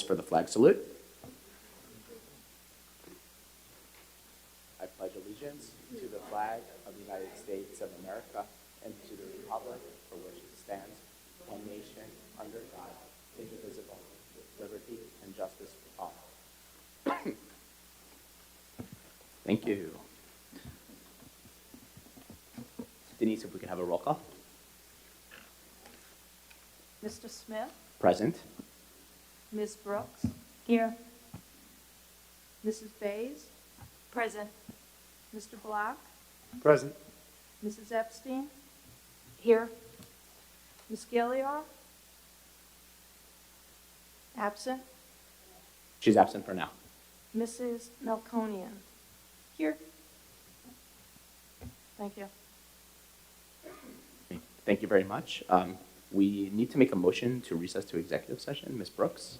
for the flag salute. I pledge allegiance to the flag of the United States of America and to the republic for which it stands, one nation, under God, indivisible, with liberty and justice for all. Thank you. Denise, if we could have a roll call. Mr. Smith, Present. Ms. Brooks, Here. Mrs. Bays, Present. Mr. Block, Present. Mrs. Epstein, Here. Ms. Gilliar, absent, She's absent for now. Mrs. Melconian. Here. Thank you. Thank you very much. We need to make a motion to recess to executive session. Ms. Brooks?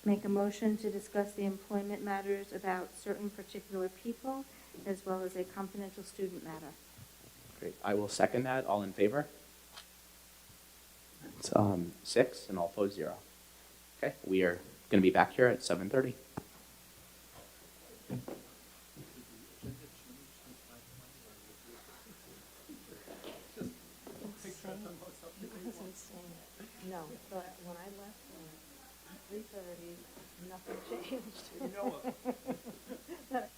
Make a motion to discuss the employment matters about certain particular people, as well as a confidential student matter. Great. I will second that. All in favor? It's 6 and all opposed 0. Okay, we are going to be back here at 7:30. No, but when I left at 3:30, nothing changed. You know it.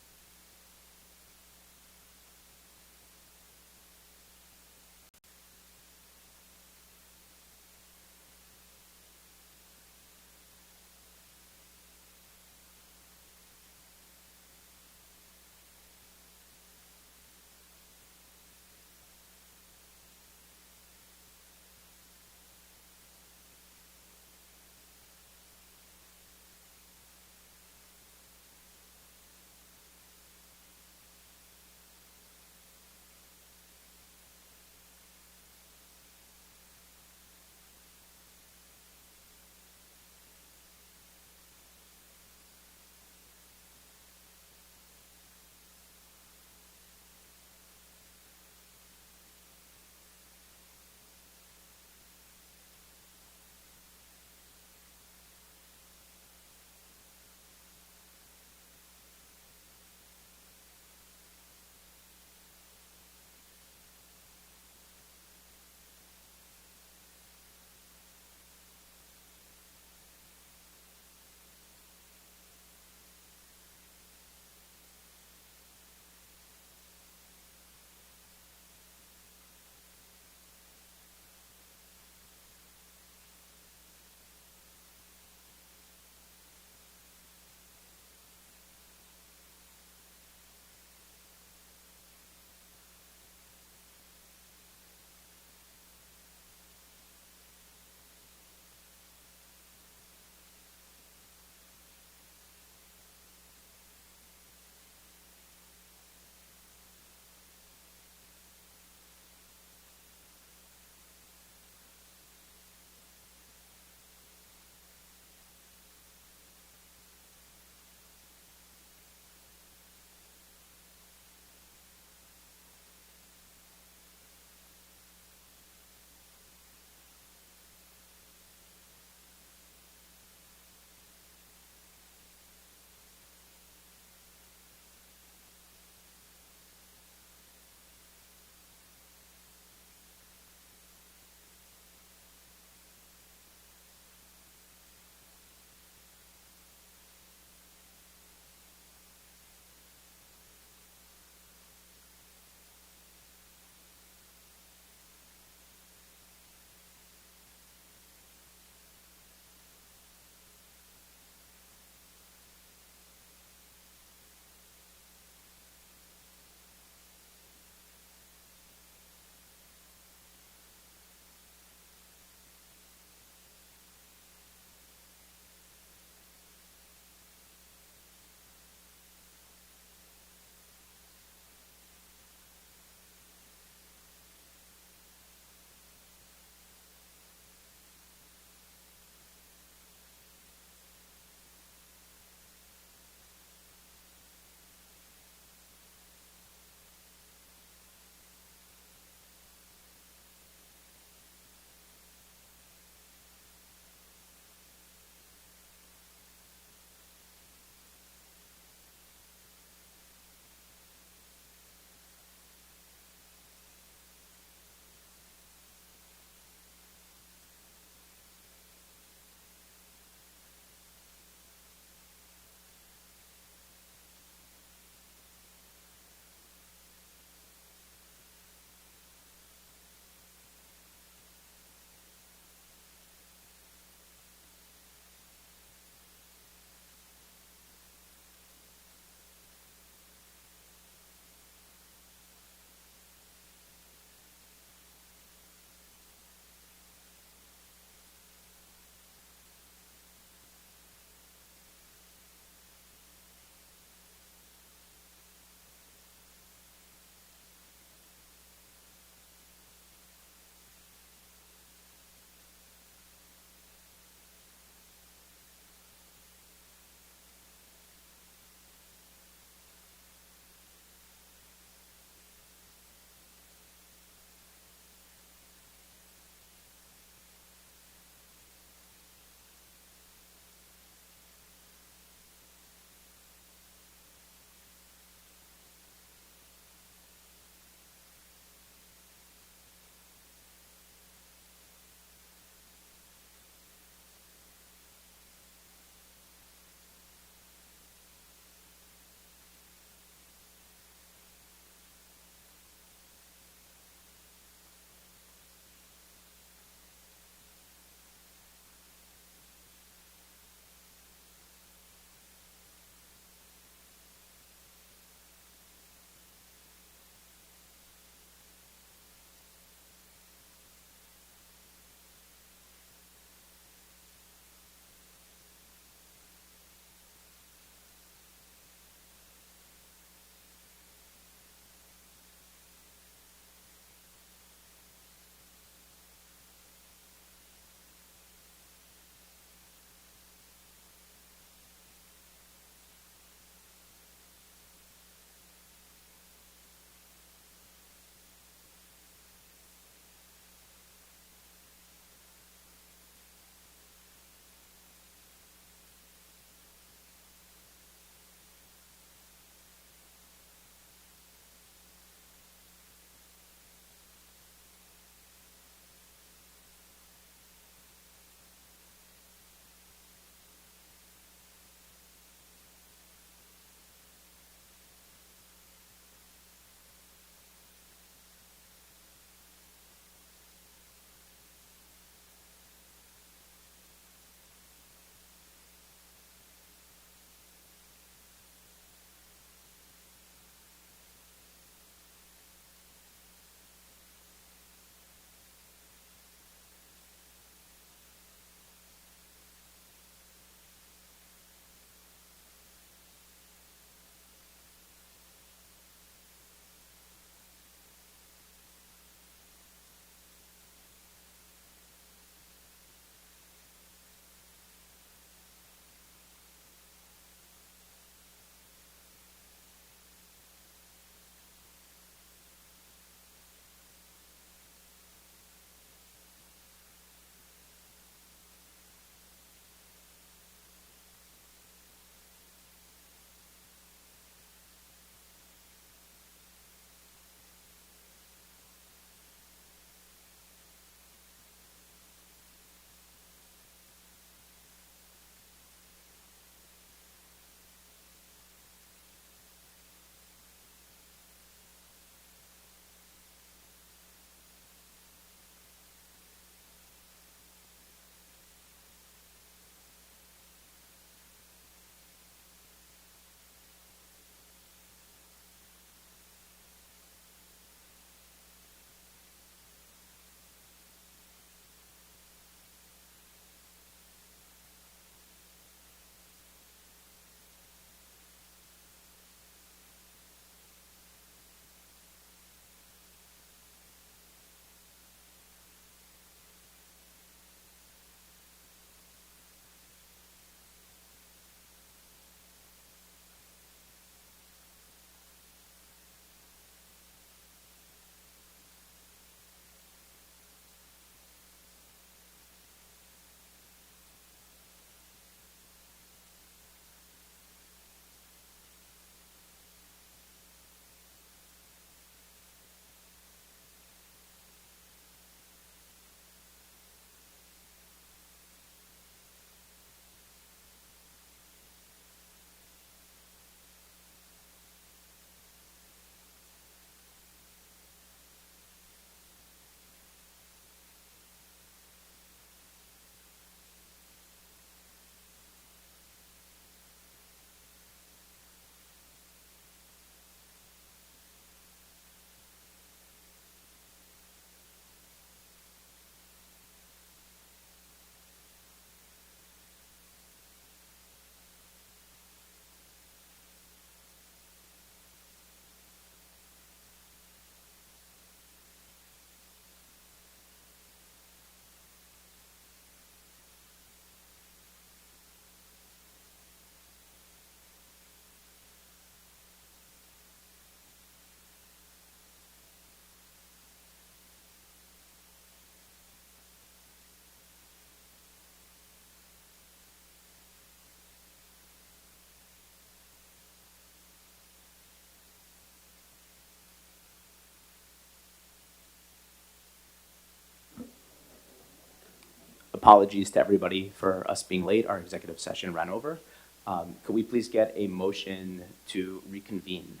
apologies to everybody for us being late. Our executive session ran over. Could we please get a motion to reconvene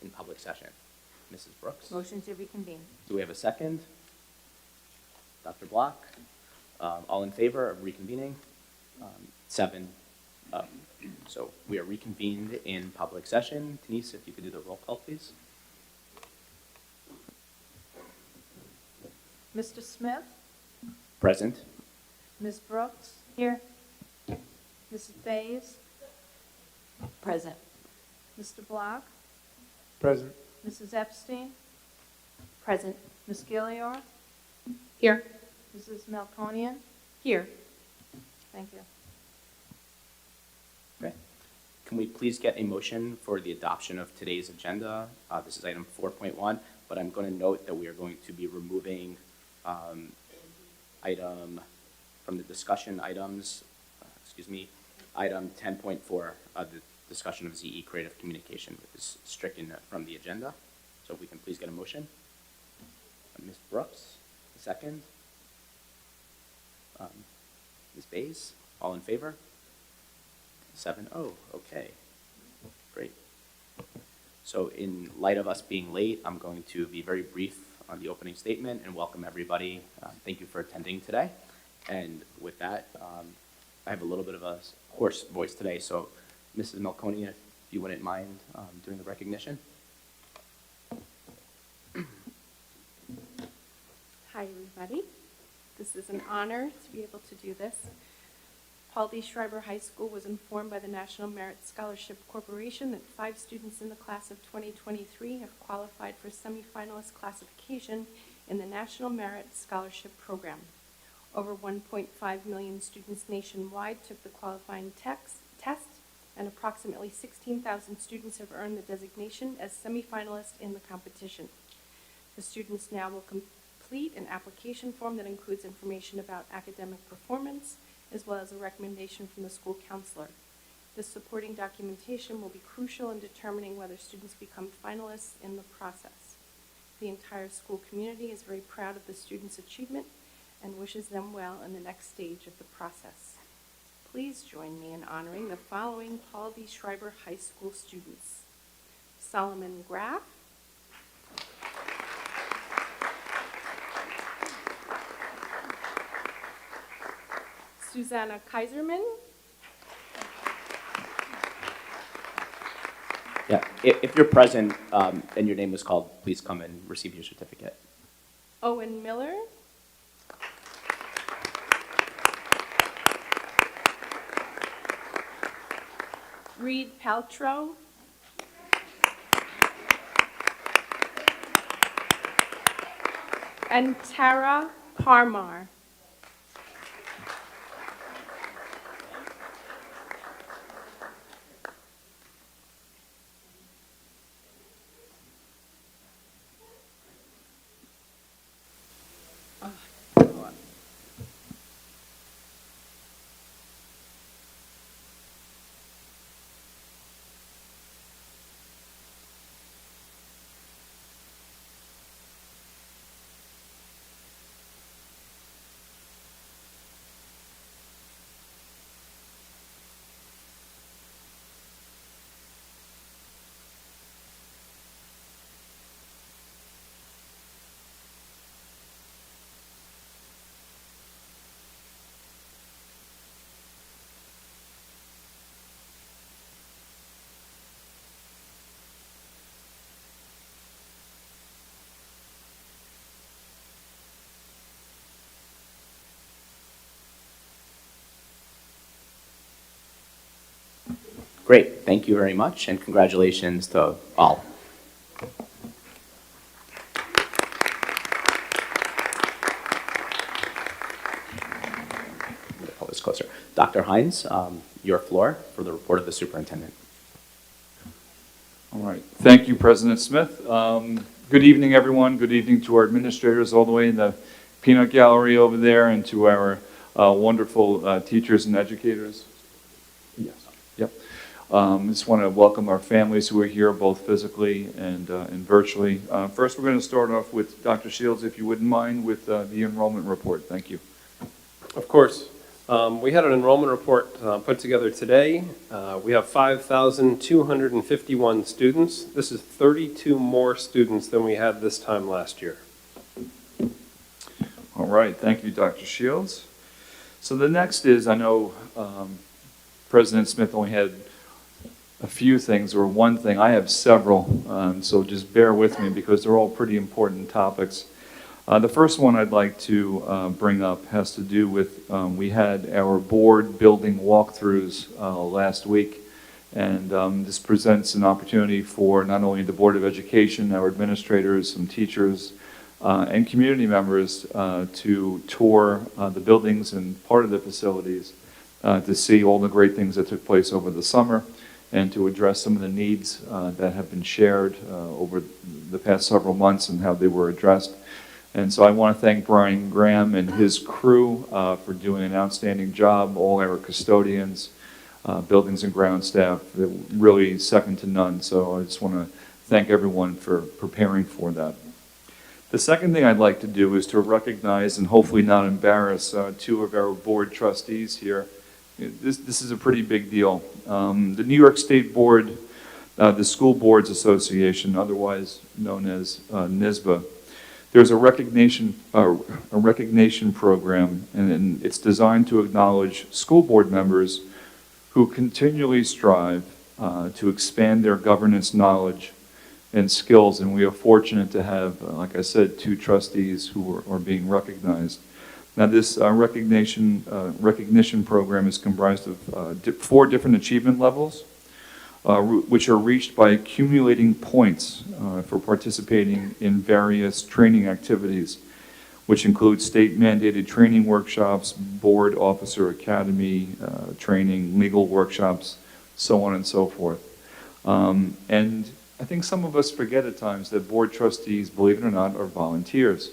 in public session? Mrs. Brooks? Motion to reconvene. Do we have a second? Dr. Block? All in favor of reconvening? 7. So we are reconvened in public session. Denise, if you could do the roll call, please. Mr. Smith? Present. Ms. Brooks? Here. Mrs. Bays? Present. Mr. Block? Present. Mrs. Epstein? Present. Ms. Gilliard? Here. Mrs. Melconian? Here. Thank you. Okay. Can we please get a motion for the adoption of today's agenda? This is item 4.1, but I'm going to note that we are going to be removing item from the discussion items, item 10.4, the discussion of ZE creative communication is stricken from the agenda. So if we can please get a motion. Ms. Brooks, second. Ms. Bays, all in favor? 7-0, okay, great. So in light of us being late, I'm going to be very brief on the opening statement and welcome everybody. Thank you for attending today. And with that, I have a little bit of a hoarse voice today, so Mrs. Melconian, if you wouldn't mind doing the recognition. Hi, everybody. This is an honor to be able to do this. Paul D. Schreiber High School was informed by the National Merit Scholarship Corporation that 5 students in the class of 2023 have qualified for semifinalist classification in the National Merit Scholarship Program. Over 1.5 million students nationwide took the qualifying test, and approximately 16,000 students have earned the designation as semifinalists in the competition. The students now will complete an application form that includes information about academic performance, as well as a recommendation from the school counselor. This supporting documentation will be crucial in determining whether students become finalists in the process. The entire school community is very proud of the students' achievement and wishes them well in the next stage of the process. Please join me in honoring the following Paul D. Schreiber High School students: Solomon Graff, Susanna Kaiserman, Yeah, if you're present and your name was called, please come and receive your certificate. Owen Miller, Reed Paltrow, and Tara Parmar. Great, thank you very much, and congratulations to all. Pull this closer. Dr. Hines, your floor for the report of the superintendent. All right. Thank you, President Smith. Good evening, everyone. Good evening to our administrators all the way in the peanut gallery over there, and to our wonderful teachers and educators. Yes. Yep. Just want to welcome our families who are here, both physically and virtually. First, we're going to start off with Dr. Shields, if you wouldn't mind, with the enrollment report. Thank you. Of course. We had an enrollment report put together today. We have 5,251 students. This is 32 more students than we had this time last year. All right, thank you, Dr. Shields. So the next is, I know President Smith only had a few things or one thing. I have several, so just bear with me because they're all pretty important topics. The first one I'd like to bring up has to do with, we had our board building walkthroughs last week, and this presents an opportunity for not only the Board of Education, our administrators, some teachers, and community members to tour the buildings and part of the facilities to see all the great things that took place over the summer and to address some of the needs that have been shared over the past several months and how they were addressed. And so I want to thank Brian Graham and his crew for doing an outstanding job, all our custodians, buildings and ground staff, they're really second to none. So I just want to thank everyone for preparing for that. The second thing I'd like to do is to recognize and hopefully not embarrass two of our board trustees here. This is a pretty big deal. The New York State Board, the School Boards Association, otherwise known as NYSBA, there's a recognition program, and it's designed to acknowledge school board members who continually strive to expand their governance knowledge and skills, and we are fortunate to have, like I said, two trustees who are being recognized. Now, this recognition program is comprised of 4 different achievement levels, which are reached by accumulating points for participating in various training activities, which include state-mandated training workshops, board officer academy training, legal workshops, so on and so forth. And I think some of us forget at times that board trustees, believe it or not, are volunteers.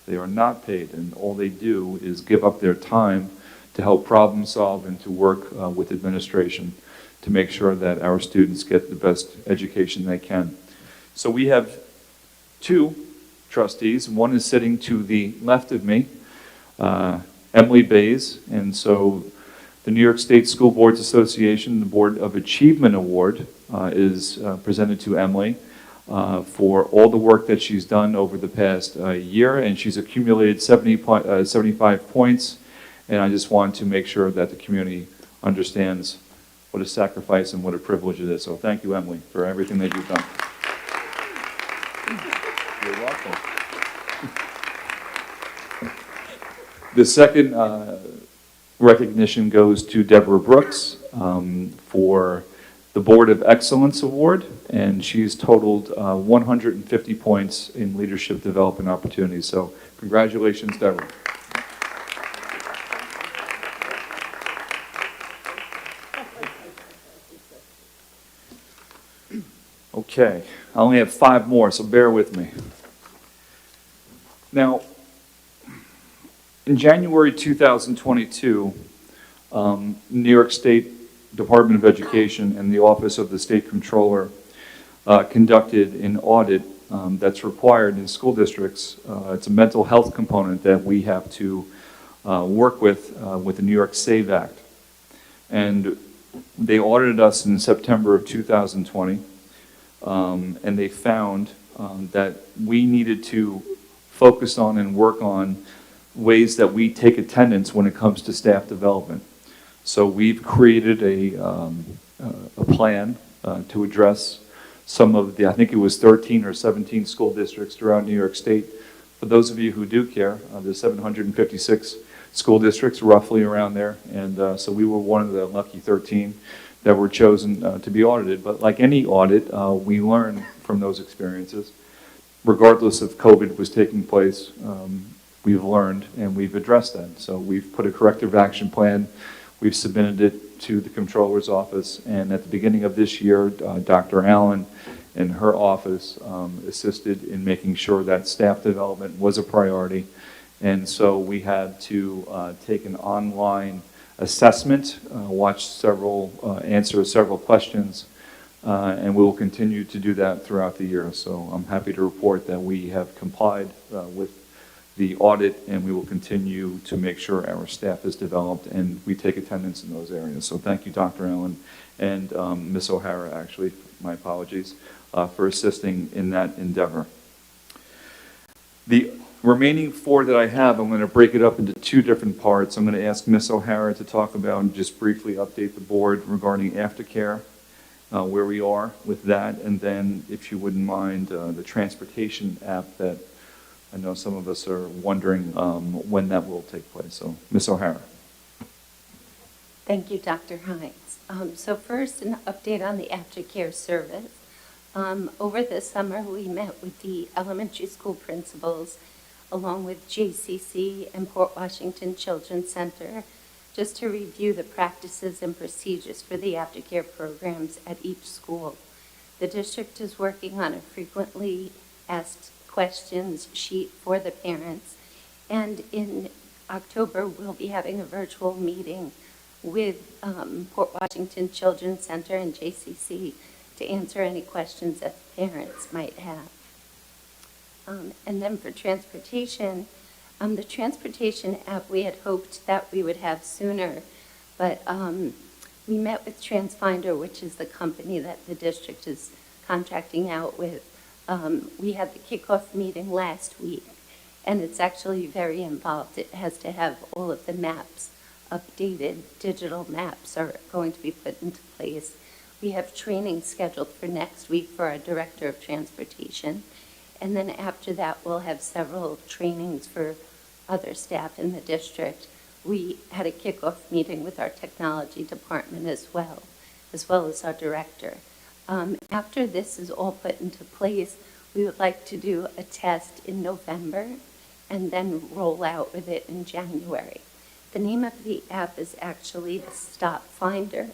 They are not paid, and all they do is give up their time to help problem solve and to work with administration to make sure that our students get the best education they can. So we have 2 trustees. One is sitting to the left of me, Emily Bays, and so the New York State School Boards Association, the Board of Achievement Award is presented to Emily for all the work that she's done over the past year, and she's accumulated 75 points, and I just want to make sure that the community understands what a sacrifice and what a privilege it is. So thank you, Emily, for everything that you've done. You're welcome. The second recognition goes to Deborah Brooks for the Board of Excellence Award, and she's totaled 150 points in leadership development opportunities. So congratulations, Deborah. Okay, I only have 5 more, so bear with me. Now, in January 2022, New York State Department of Education and the Office of the State Comptroller conducted an audit that's required in school districts. It's a mental health component that we have to work with the New York SAVE Act. And they audited us in September of 2020. And they found that we needed to focus on and work on ways that we take attendance when it comes to staff development. So we've created a plan to address some of the, I think it was 13 or 17 school districts throughout New York State. For those of you who do care, there's 756 school districts roughly around there, and so we were one of the lucky 13 that were chosen to be audited. But like any audit, we learn from those experiences. Regardless if COVID was taking place, we've learned and we've addressed that. So we've put a corrective action plan. We've submitted it to the Comptroller's office, and at the beginning of this year, Dr. Allen and her office assisted in making sure that staff development was a priority. And so we had to take an online assessment, answer several questions, and we will continue to do that throughout the year. So I'm happy to report that we have complied with the audit, and we will continue to make sure our staff is developed and we take attendance in those areas. So thank you, Dr. Allen, and Ms. O'Hara, actually, my apologies, for assisting in that endeavor. The remaining 4 that I have, I'm going to break it up into 2 different parts. I'm going to ask Ms. O'Hara to talk about and just briefly update the board regarding aftercare, where we are with that, and then, if you wouldn't mind, the transportation app that I know some of us are wondering when that will take place. So, Ms. O'Hara. Thank you, Dr. Hines. So first, an update on the aftercare service. Over the summer, we met with the elementary school principals, along with JCC and Port Washington Children's Center, just to review the practices and procedures for the aftercare programs at each school. The district is working on a frequently asked questions sheet for the parents, and in October, we'll be having a virtual meeting with Port Washington Children's Center and JCC to answer any questions that parents might have. And then for transportation, the transportation app we had hoped that we would have sooner, but we met with TransFinder, which is the company that the district is contracting out with. We had the kickoff meeting last week, and it's actually very involved. It has to have all of the maps updated. Digital maps are going to be put into place. We have training scheduled for next week for our Director of Transportation, and then after that we'll have several trainings for other staff in the district. We had a kickoff meeting with our technology department as well as our director. After this is all put into place, we would like to do a test in November and then roll out with it in January. The name of the app is actually the Stop Finder,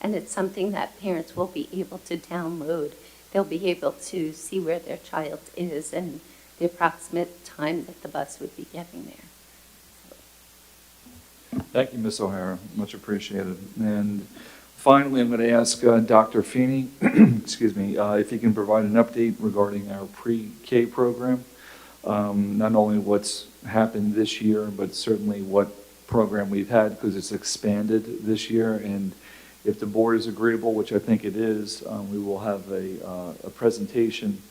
and it's something that parents will be able to download. They'll be able to see where their child is and the approximate time that the bus would be getting there. Thank you, Ms. O'Hara. Much appreciated. And finally, I'm going to ask Dr. Feeney, excuse me, if he can provide an update regarding our pre-K program. Not only what's happened this year, but certainly what program we've had, because it's expanded this year. And if the board is agreeable, which I think it is, we will have a presentation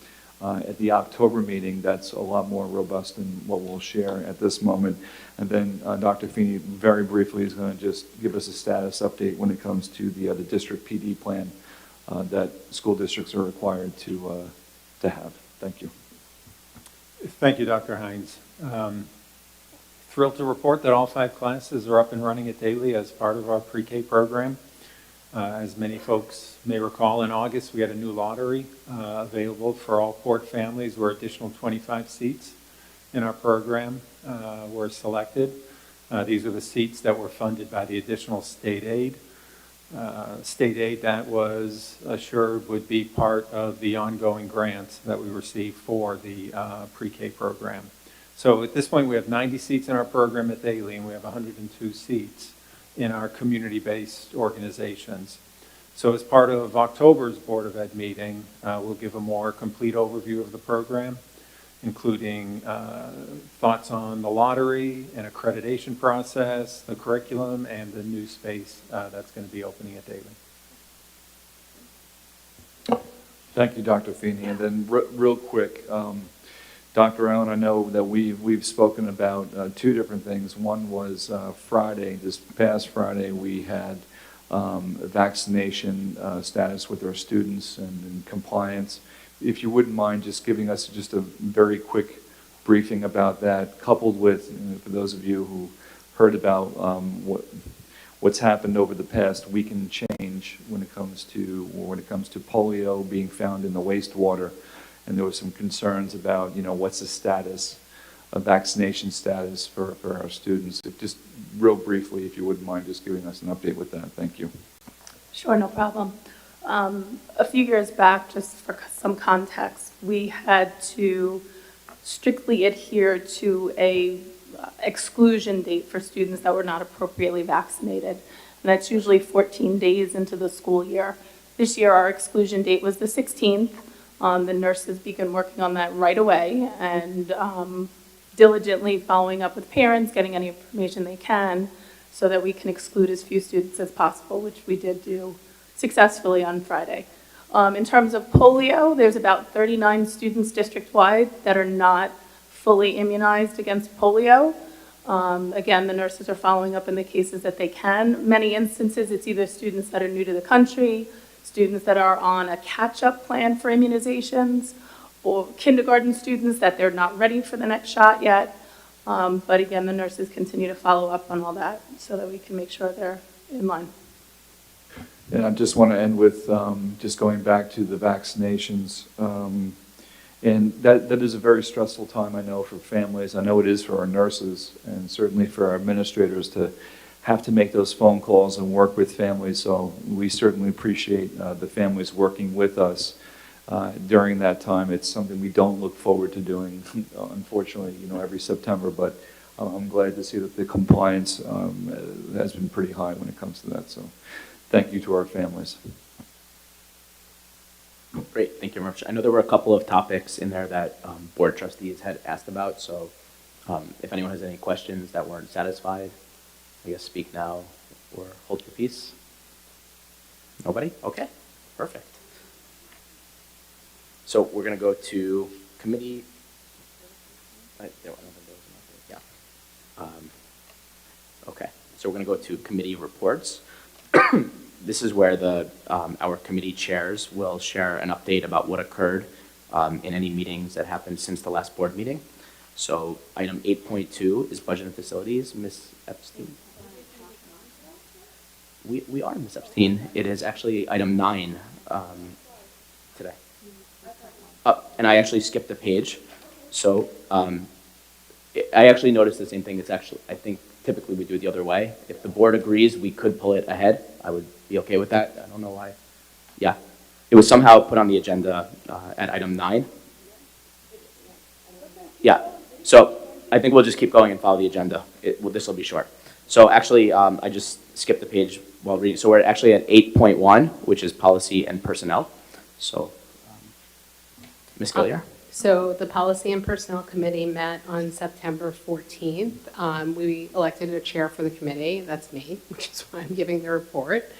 at the October meeting that's a lot more robust than what we'll share at this moment. And then Dr. Feeney very briefly is going to just give us a status update when it comes to the district PD plan that school districts are required to have. Thank you. Thank you, Dr. Hines. Thrilled to report that all 5 classes are up and running at Daly as part of our pre-K program. As many folks may recall, in August we had a new lottery available for all Port families where additional 25 seats in our program were selected. These are the seats that were funded by the additional state aid. State aid that was assured would be part of the ongoing grants that we receive for the pre-K program. So at this point we have 90 seats in our program at Daly, and we have 102 seats in our community-based organizations. So as part of October's Board of Ed meeting, we'll give a more complete overview of the program, including thoughts on the lottery and accreditation process, the curriculum, and the new space that's going to be opening at Daly. Thank you, Dr. Feeney. And then real quick, Dr. Allen, I know that we've spoken about 2 different things. One was Friday, this past Friday, we had vaccination status with our students and compliance. If you wouldn't mind just giving us just a very quick briefing about that, coupled with, for those of you who heard about what's happened over the past week and change when it comes to polio being found in the wastewater. And there were some concerns about, what's the status, vaccination status for our students. Just real briefly, if you wouldn't mind just giving us an update with that. Thank you. Sure, no problem. A few years back, just for some context, we had to strictly adhere to a exclusion date for students that were not appropriately vaccinated. And that's usually 14 days into the school year. This year, our exclusion date was the 16th. The nurses began working on that right away and diligently following up with parents, getting any information they can, so that we can exclude as few students as possible, which we did do successfully on Friday. In terms of polio, there's about 39 students district-wide that are not fully immunized against polio. Again, the nurses are following up in the cases that they can. Many instances, it's either students that are new to the country, students that are on a catch-up plan for immunizations, or kindergarten students that they're not ready for the next shot yet. But again, the nurses continue to follow up on all that so that we can make sure they're in line. And I just want to end with just going back to the vaccinations. And that is a very stressful time, I know, for families. I know it is for our nurses and certainly for our administrators to have to make those phone calls and work with families. So we certainly appreciate the families working with us during that time. It's something we don't look forward to doing, unfortunately, every September. But I'm glad to see that the compliance has been pretty high when it comes to that. So thank you to our families. Great, thank you very much. I know there were a couple of topics in there that board trustees had asked about, so if anyone has any questions that weren't satisfied, I guess speak now or hold your peace. Nobody? Okay, perfect. So we're going to go to committee. Yeah. Okay, so we're going to go to committee reports. This is where our committee chairs will share an update about what occurred in any meetings that happened since the last board meeting. So item 8.2 is budget and facilities. Ms. Epstein? We are, Ms. Epstein. It is actually item 9 today. And I actually skipped a page. So I actually noticed the same thing. It's actually, I think typically we do it the other way. If the board agrees, we could pull it ahead. I would be okay with that. I don't know why. Yeah. It was somehow put on the agenda at item 9. Yeah. So I think we'll just keep going and follow the agenda. This will be short. So actually, I just skipped the page while reading. So we're actually at 8.1, which is policy and personnel. So, Ms. Gilliar? So the Policy and Personnel Committee met on September 14th. We elected a chair for the committee. That's me, which is why I'm giving the report.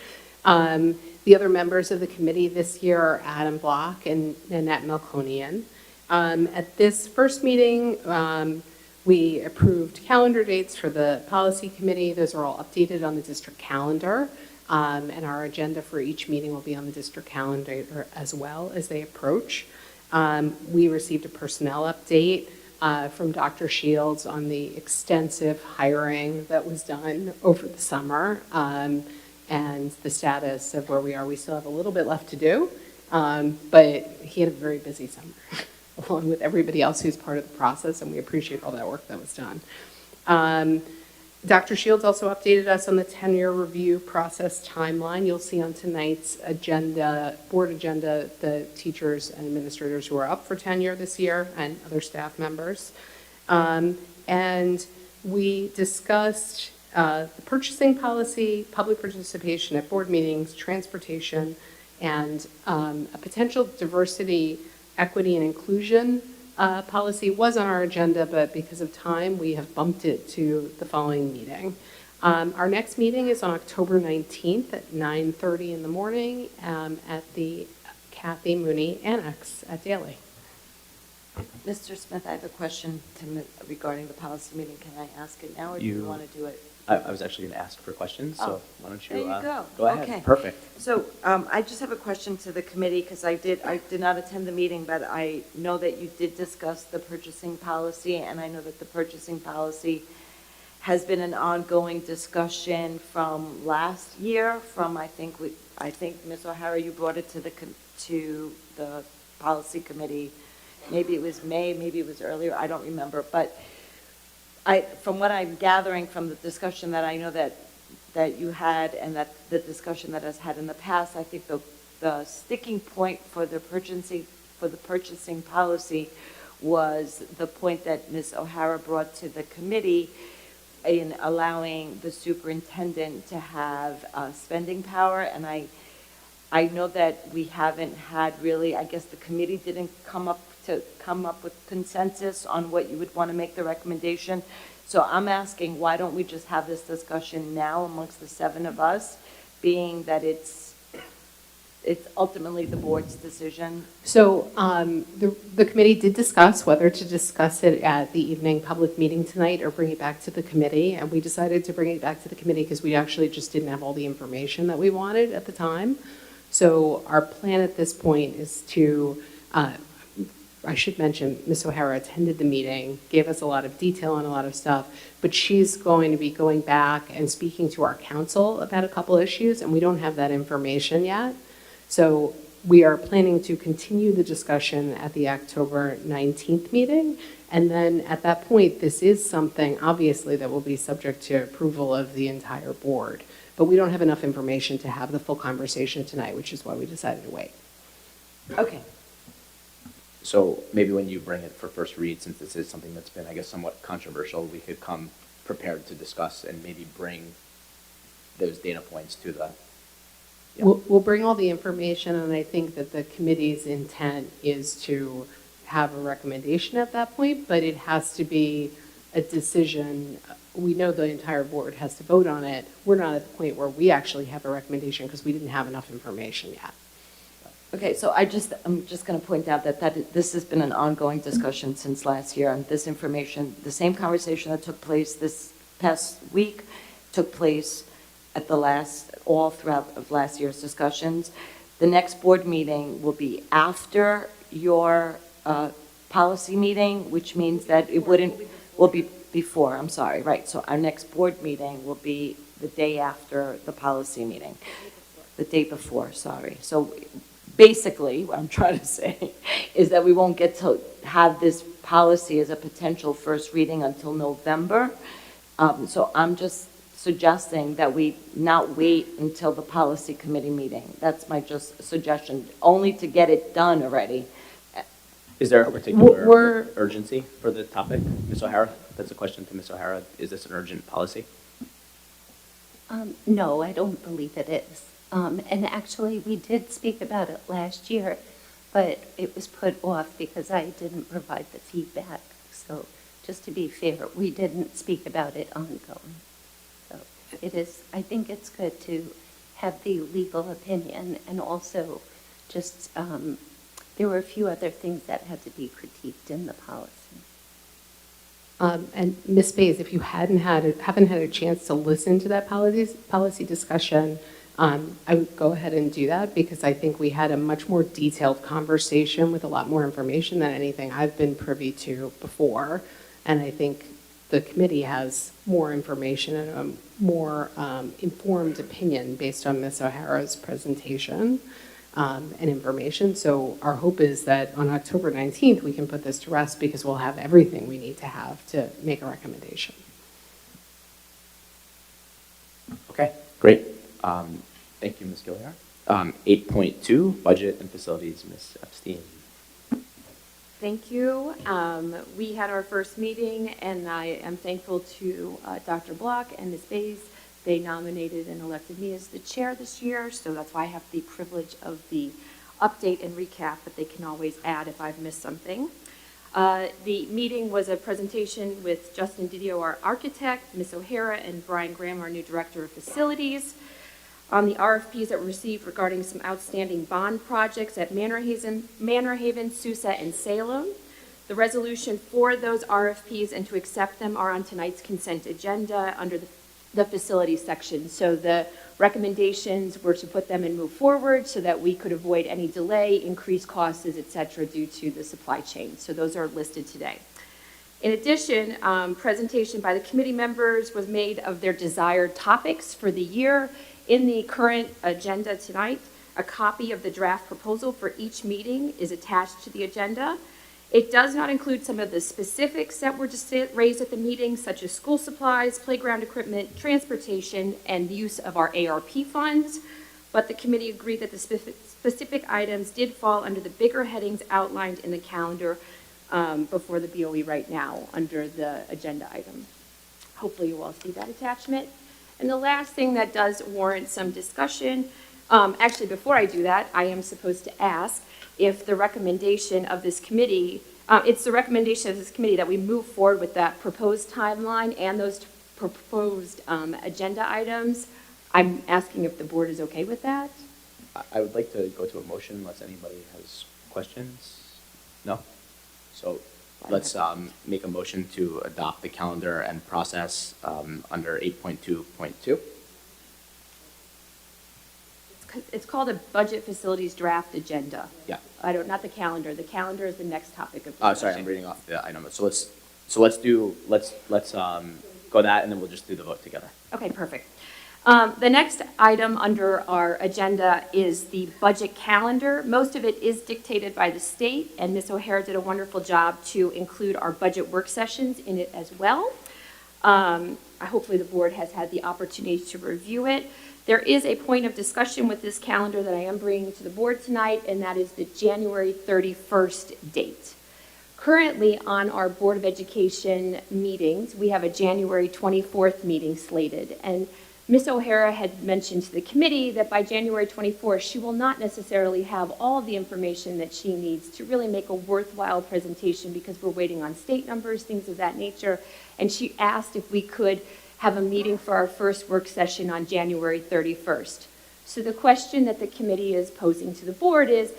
The other members of the committee this year are Adam Block and Nanette Melkonian. At this first meeting, we approved calendar dates for the policy committee. Those are all updated on the district calendar. And our agenda for each meeting will be on the district calendar as well as they approach. We received a personnel update from Dr. Shields on the extensive hiring that was done over the summer and the status of where we are. We still have a little bit left to do, but he had a very busy summer, along with everybody else who's part of the process, and we appreciate all that work that was done. Dr. Shields also updated us on the tenure review process timeline. You'll see on tonight's agenda, board agenda, the teachers and administrators who are up for tenure this year and other staff members. And we discussed the purchasing policy, public participation at board meetings, transportation, and a potential diversity, equity, and inclusion policy was on our agenda, but because of time, we have bumped it to the following meeting. Our next meeting is on October 19th at 9:30 in the morning at the Kathy Mooney Annex at Daly. Mr. Smith, I have a question regarding the policy meeting. Can I ask it now, or do you want to do it? I was actually going to ask for questions, so why don't you, there you go. Go ahead. Okay. Perfect. So I just have a question to the committee, because I did not attend the meeting, but I know that you did discuss the purchasing policy, and I know that the purchasing policy has been an ongoing discussion from last year. From I think Ms. O'Hara, you brought it to the policy committee. Maybe it was May, maybe it was earlier. I don't remember, but from what I'm gathering from the discussion that I know that you had, and that the discussion that has had in the past, I think the sticking point for the purchasing policy was the point that Ms. O'Hara brought to the committee in allowing the superintendent to have spending power. And I know that we haven't had really, I guess the committee didn't come up to come up with consensus on what you would want to make the recommendation. So I'm asking, why don't we just have this discussion now amongst the 7 of us, being that it's ultimately the board's decision? So the committee did discuss whether to discuss it at the evening public meeting tonight or bring it back to the committee. And we decided to bring it back to the committee because we actually just didn't have all the information that we wanted at the time. So our plan at this point is to, I should mention, Ms. O'Hara attended the meeting, gave us a lot of detail on a lot of stuff, but she's going to be going back and speaking to our council about a couple issues, and we don't have that information yet. So we are planning to continue the discussion at the October 19th meeting. And then at that point, this is something, obviously, that will be subject to approval of the entire board. But we don't have enough information to have the full conversation tonight, which is why we decided to wait. Okay. So maybe when you bring it for first read, since this is something that's been, I guess, somewhat controversial, we could come prepared to discuss and maybe bring those data points to the. Yeah. We'll bring all the information, and I think that the committee's intent is to have a recommendation at that point, but it has to be a decision. We know the entire board has to vote on it. We're not at the point where we actually have a recommendation because we didn't have enough information yet. Okay, so I'm just going to point out that this has been an ongoing discussion since last year, and this information, the same conversation that took place this past week, took place at all throughout of last year's discussions. The next board meeting will be after your policy meeting, which means that it will be before, I'm sorry, right. So our next board meeting will be the day after the policy meeting. The day before, sorry. So basically, what I'm trying to say is that we won't get to have this policy as a potential first reading until November. So I'm just suggesting that we not wait until the policy committee meeting. That's my just suggestion, only to get it done already. Is there a particular urgency for the topic, Ms. O'Hara? That's a question to Ms. O'Hara. Is this an urgent policy? No, I don't believe it is. And actually, we did speak about it last year, but it was put off because I didn't provide the feedback. So just to be fair, we didn't speak about it ongoing. So it is, I think it's good to have the legal opinion, and also just, there were a few other things that had to be critiqued in the policy. And Ms. Bays, if you haven't had a chance to listen to that policy discussion, I would go ahead and do that, because I think we had a much more detailed conversation with a lot more information than anything I've been privy to before. And I think the committee has more information and a more informed opinion based on Ms. O'Hara's presentation and information. So our hope is that on October 19th, we can put this to rest, because we'll have everything we need to have to make a recommendation. Okay, great. Thank you, Ms. Gilliard. 8.2, budget and facilities, Ms. Epstein. Thank you. We had our first meeting, and I am thankful to Dr. Block and Ms. Bays. They nominated and elected me as the chair this year, so that's why I have the privilege of the update and recap, but they can always add if I've missed something. The meeting was a presentation with Justin Didio, our architect, Ms. O'Hara, and Brian Graham, our new director of facilities, on the RFPs that were received regarding some outstanding bond projects at Manor Haven, Sousa, and Salem. The resolution for those RFPs and to accept them are on tonight's consent agenda under the facilities section. So the recommendations were to put them and move forward so that we could avoid any delay, increased costs, et cetera, due to the supply chain. So those are listed today. In addition, presentation by the committee members was made of their desired topics for the year. In the current agenda tonight, a copy of the draft proposal for each meeting is attached to the agenda. It does not include some of the specifics that were just raised at the meeting, such as school supplies, playground equipment, transportation, and the use of our ARP funds. But the committee agreed that the specific items did fall under the bigger headings outlined in the calendar before the BOE right now under the agenda item. Hopefully you all see that attachment. And the last thing that does warrant some discussion Actually, before I do that, I am supposed to ask if the recommendation of this committee, it's the recommendation of this committee that we move forward with that proposed timeline and those proposed agenda items. I'm asking if the board is okay with that? I would like to go to a motion unless anybody has questions. No? So let's make a motion to adopt the calendar and process under 8.2.2. It's called a budget facilities draft agenda. Yeah. Not the calendar. The calendar is the next topic of Oh, discussion. sorry, I'm reading off the item. So let's go that, and then we'll just do the vote together. Okay, perfect. The next item under our agenda is the budget calendar. Most of it is dictated by the state, and Ms. O'Hara did a wonderful job to include our budget work sessions in it as well. Hopefully the board has had the opportunity to review it. There is a point of discussion with this calendar that I am bringing to the board tonight, and that is the January 31st date. Currently, on our Board of Education meetings, we have a January 24th meeting slated, and Ms. O'Hara had mentioned to the committee that by January 24th, she will not necessarily have all the information that she needs to really make a worthwhile presentation because we're waiting on state numbers, things of that nature, and she asked if we could have a meeting for our first work session on January 31st. So the question that the committee is posing to the board is,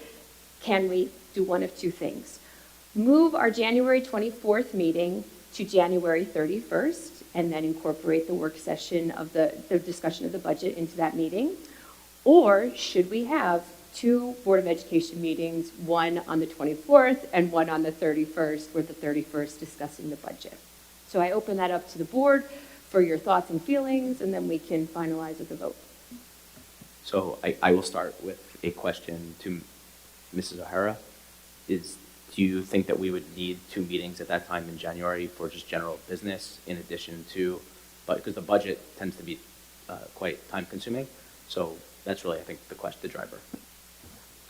can we do one of two things? Move our January 24th meeting to January 31st, and then incorporate the work session of the discussion of the budget into that meeting? Or should we have two Board of Education meetings, one on the 24th and one on the 31st, with the 31st discussing the budget? So I open that up to the board for your thoughts and feelings, and then we can finalize with the vote. So I will start with a question to Mrs. O'Hara. Do you think that we would need two meetings at that time in January for just general business in addition to, because the budget tends to be quite time consuming? So that's really, I think, the driver.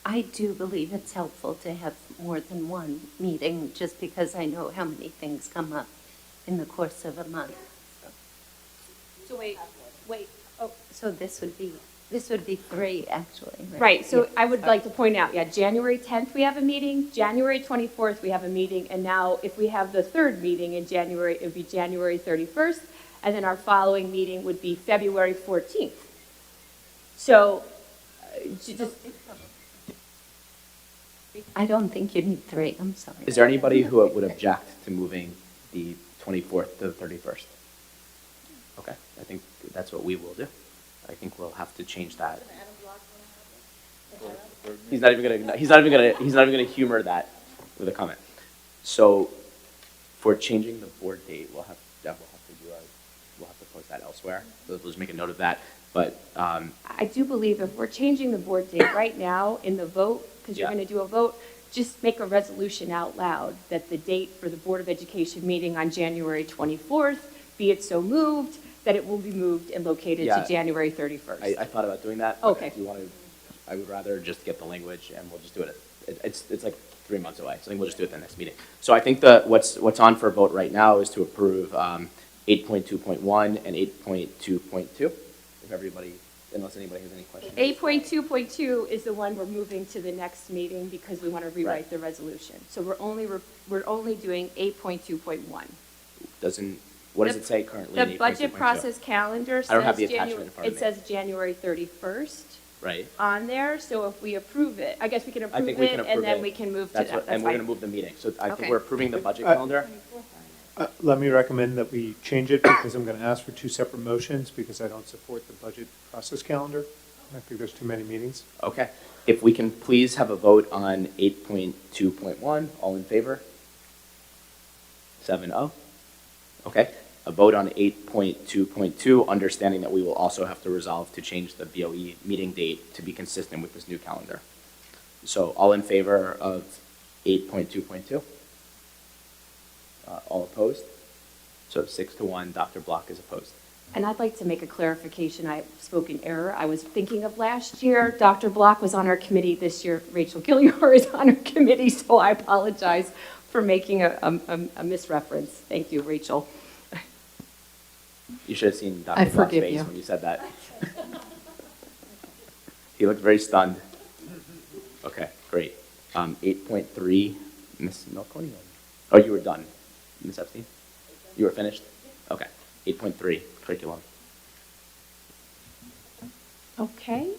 I do believe it's helpful to have more than one meeting, just because I know how many things come up in the course of a month. So wait, oh. So this would be 3, actually. Right, so Yeah. I would like to point out, January 10th, we have a meeting, January 24th, we have a meeting, and now if we have the third meeting in January, it would be January 31st, and then our following meeting would be February 14th. So, just, I don't think you need 3, I'm sorry. Is there anybody who would object to moving the 24th to the 31st? Okay, I think that's what we will do. I think we'll have to change that. He's not even gonna humor that with a comment. So, for changing the board date, we'll have to post that elsewhere. So we'll just make a note of that. But I do believe if we're changing the board date right now in the vote, because you're Yeah. going to do a vote, just make a resolution out loud that the date for the Board of Education meeting on January 24th, be it so moved, that it will be moved and located Yeah. to January 31st. I thought about doing that. But Okay. If you want to, I would rather just get the language and we'll just do it. It's like 3 months away, so I think we'll just do it at the next meeting. So I think what's on for a vote right now is to approve 8.2.1 and 8.2.2. If everybody, unless anybody has any questions. 8.2.2 is the one we're moving to the next meeting because we want to rewrite Right. the resolution. So we're only doing 8.2.1. What does it say currently in The 8.2.2? budget process calendar says. I don't have the attachment in front of It me. says January 31st Right. on there, so if we approve it, I guess we can I approve think we it can and approve then it. we can move to That's that. what, That's and we're fine. going to move the meeting. So I think Okay. we're approving the budget calendar. Let me recommend that we change it because I'm going to ask for 2 separate motions because I don't support the budget process calendar. I think there's too many meetings. Okay. If we can please have a vote on 8.2.1, all in favor? 7-0. Okay. A vote on 8.2.2, understanding that we will also have to resolve to change the BOE meeting date to be consistent with this new calendar. So all in favor of 8.2.2? All opposed? So 6-1, Dr. Block is opposed. And I'd like to make a clarification. I spoke in error. I was thinking of last year. Dr. Block was on our committee this year. Rachel Gillior is on our committee, so I apologize for making a misreference. Thank you, Rachel. You should have seen I Dr. Block's forgive face you. when you said that. He looked very stunned. Okay, great. 8.3, Ms. Melconian. Oh, you were done, Ms. Epstein? You were finished? Okay. 8.3, curriculum. Okay,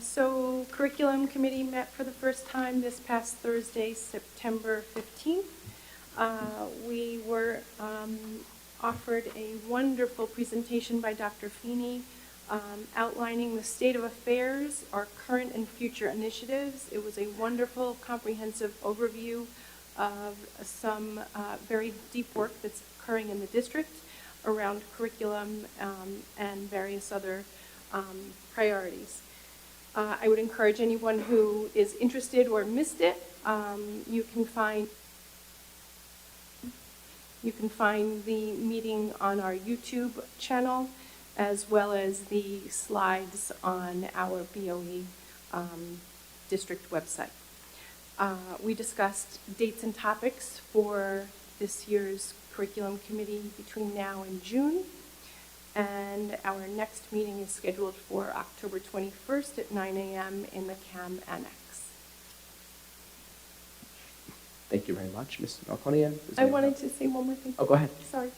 so curriculum committee met for the first time this past Thursday, September 15th. We were offered a wonderful presentation by Dr. Feeney outlining the state of affairs, our current and future initiatives. It was a wonderful, comprehensive overview of some very deep work that's occurring in the district around curriculum and various other priorities. I would encourage anyone who is interested or missed it, you can find the meeting on our YouTube channel, as well as the slides on our BOE district website. We discussed dates and topics for this year's curriculum committee between now and June. And our next meeting is scheduled for October 21st at 9 a.m. in the CAM Annex. Thank you very much, Ms. Melconian. I wanted to say one more thing. Oh, go ahead. Sorry.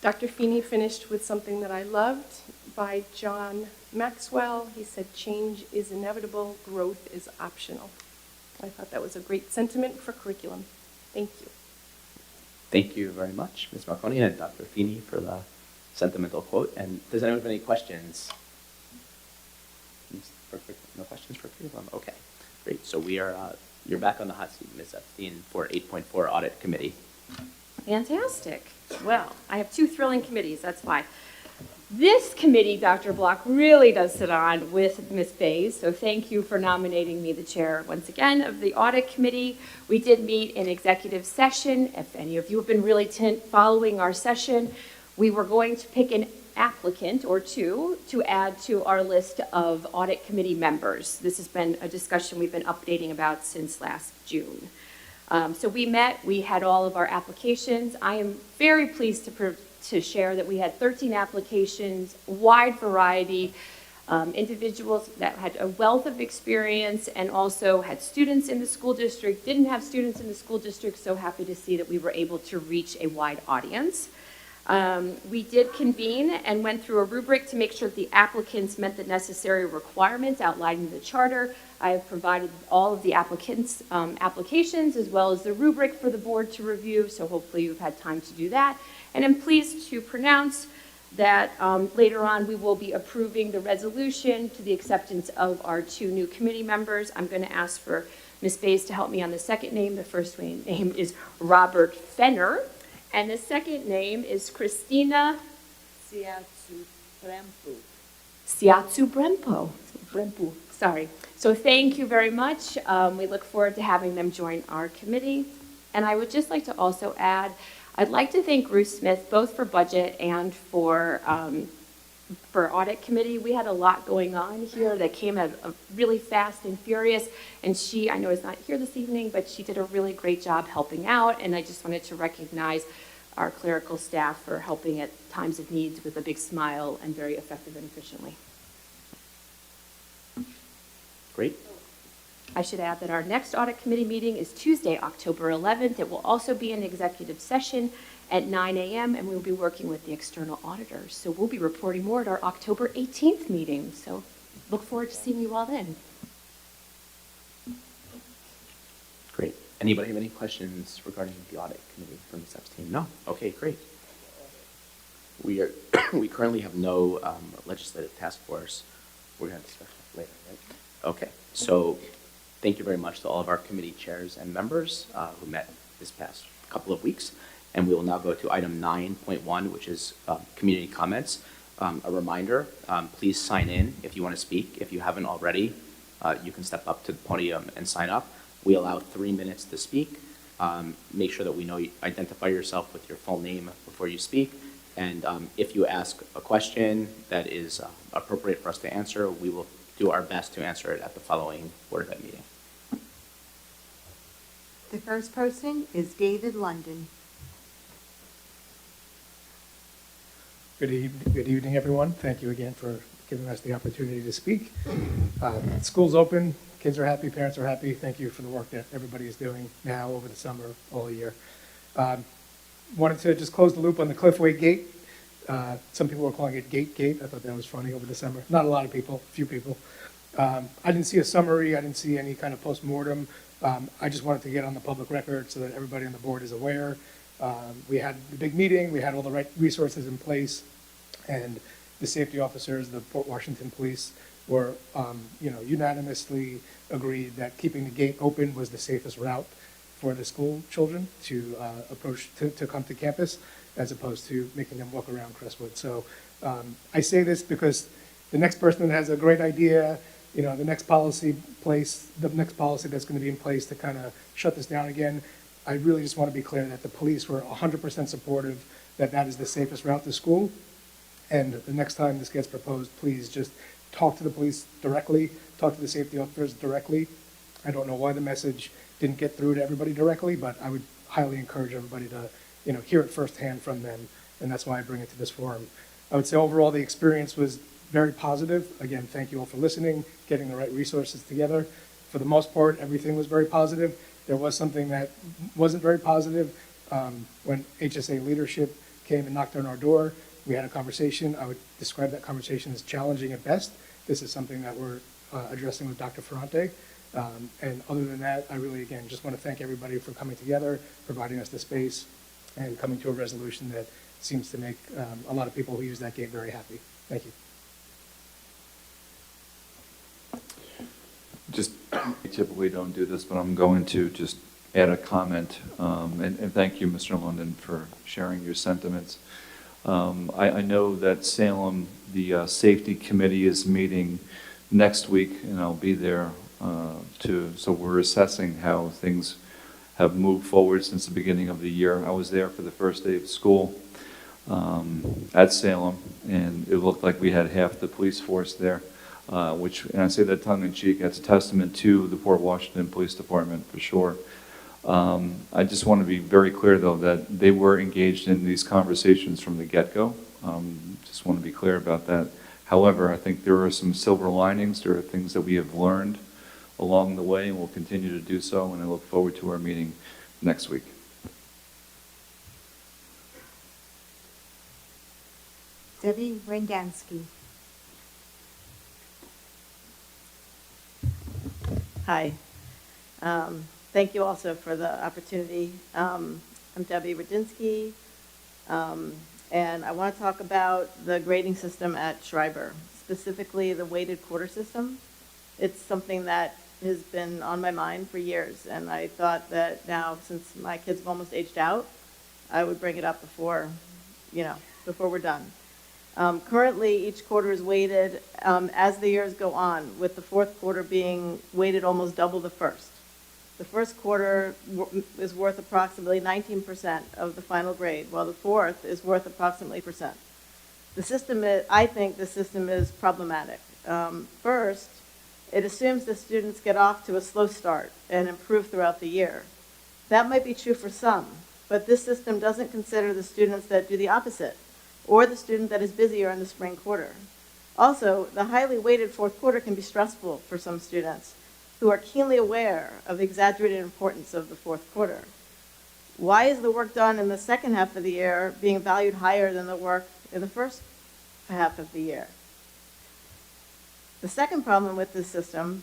Dr. Feeney finished with something that I loved by John Maxwell. He said, "Change is inevitable, growth is optional." I thought that was a great sentiment for curriculum. Thank you. Thank you very much, Ms. Melconian and Dr. Feeney, for the sentimental quote. And does anyone have any questions? No questions for curriculum? Okay, great. So we are, you're back on the hot seat, Ms. Epstein, for 8.4 Audit Committee. Fantastic. Well, I have two thrilling committees, that's why. This committee, Dr. Block, really does sit on with Ms. Bays, so thank you for nominating me the chair once again of the Audit Committee. We did meet in executive session. If any of you have been really following our session, we were going to pick an applicant or two to add to our list of Audit Committee members. This has been a discussion we've been updating about since last June. So we met, we had all of our applications. I am very pleased to share that we had 13 applications, wide variety, individuals that had a wealth of experience and also had students in the school district, didn't have students in the school district, so happy to see that we were able to reach a wide audience. We did convene and went through a rubric to make sure that the applicants met the necessary requirements outlined in the charter. I have provided all of the applicants' applications as well as the rubric for the board to review, so hopefully you've had time to do that. And I'm pleased to pronounce that later on we will be approving the resolution to the acceptance of our two new committee members. I'm going to ask for Ms. Bays to help me on the second name. The first name is Robert Fenner. And the second name is Christina Siatsu Brempo. Sorry. So thank you very much. We look forward to having them join our committee. And I would just like to also add, I'd like to thank Ruth Smith, both for budget and for audit committee. We had a lot going on here that came at a really fast and furious. And she, I know is not here this evening, but she did a really great job helping out. And I just wanted to recognize our clerical staff for helping at times of needs with a big smile and very effective and efficiently. Great. I should add that our next audit committee meeting is Tuesday, October 11th. It will also be an executive session at 9 a.m. and we'll be working with the external auditors. So we'll be reporting more at our October 18th meeting. So look forward to seeing you all then. Great. Anybody have any questions regarding the audit committee from Ms. Epstein? No? Okay, great. We currently have no legislative task force. We're going to discuss that later, right? Okay, so thank you very much to all of our committee chairs and members who met this past couple of weeks. And we will now go to item 9.1, which is community comments. A reminder, please sign in if you want to speak. If you haven't already, you can step up to the podium and sign up. We allow 3 minutes to speak. Make sure that we know you identify yourself with your full name before you speak. And if you ask a question that is appropriate for us to answer, we will do our best to answer it at the following Board of Ed meeting. The first person is David London. Good evening, everyone. Thank you again for giving us the opportunity to speak. School's open, kids are happy, parents are happy. Thank you for the work that everybody is doing now over the summer, all year. Wanted to just close the loop on the Cliffway Gate. Some people were calling it Gate. I thought that was funny over the summer. Not a lot of people, a few people. I didn't see a summary. I didn't see any kind of postmortem. I just wanted to get on the public record so that everybody on the board is aware. We had the big meeting. We had all the right resources in place, and the safety officers, the Port Washington Police, were unanimously agreed that keeping the gate open was the safest route for the school children to approach to come to campus, as opposed to making them walk around Crestwood. So I say this because the next person that has a great idea, the next policy that's going to be in place to kind of shut this down again, I really just want to be clear that the police were 100% supportive that that is the safest route to school. And the next time this gets proposed, please just talk to the police directly, talk to the safety officers directly. I don't know why the message didn't get through to everybody directly, but I would highly encourage everybody to, hear it firsthand from them, and that's why I bring it to this forum. I would say overall the experience was very positive. Again, thank you all for listening, getting the right resources together. For the most part, everything was very positive. There was something that wasn't very positive. When HSA leadership came and knocked on our door, we had a conversation. I would describe that conversation as challenging at best. This is something that we're addressing with Dr. Ferrante. And other than that, I really, again, just want to thank everybody for coming together, providing us the space, and coming to a resolution that seems to make a lot of people who use that gate very happy. Thank you. We typically don't do this, but I'm going to just add a comment. And thank you, Mr. London, for sharing your sentiments. I know that Salem, the safety committee, is meeting next week, and I'll be there so we're assessing how things have moved forward since the beginning of the year. I was there for the first day of school at Salem, and it looked like we had half the police force there, and I say that tongue in cheek, that's a testament to the Port Washington Police Department for sure. I just want to be very clear, though, that they were engaged in these conversations from the get-go. Just want to be clear about that. However, I think there are some silver linings. There are things that we have learned along the way, and we'll continue to do so, and I look forward to our meeting next week. Debbie Rendansky. Hi. Thank you also for the opportunity. I'm Debbie Radinsky, and I want to talk about the grading system at Schreiber, specifically the weighted quarter system. It's something that has been on my mind for years, and I thought that now, since my kids have almost aged out, I would bring it up before we're done. Currently, each quarter is weighted as the years go on, with the fourth quarter being weighted almost double the first. The first quarter is worth approximately 19% of the final grade, while the fourth is worth approximately 8%. I think the system is problematic. First, it assumes that students get off to a slow start and improve throughout the year. That might be true for some, but this system doesn't consider the students that do the opposite, or the student that is busier in the spring quarter. Also, the highly weighted fourth quarter can be stressful for some students who are keenly aware of the exaggerated importance of the fourth quarter. Why is the work done in the second half of the year being valued higher than the work in the first half of the year? The second problem with this system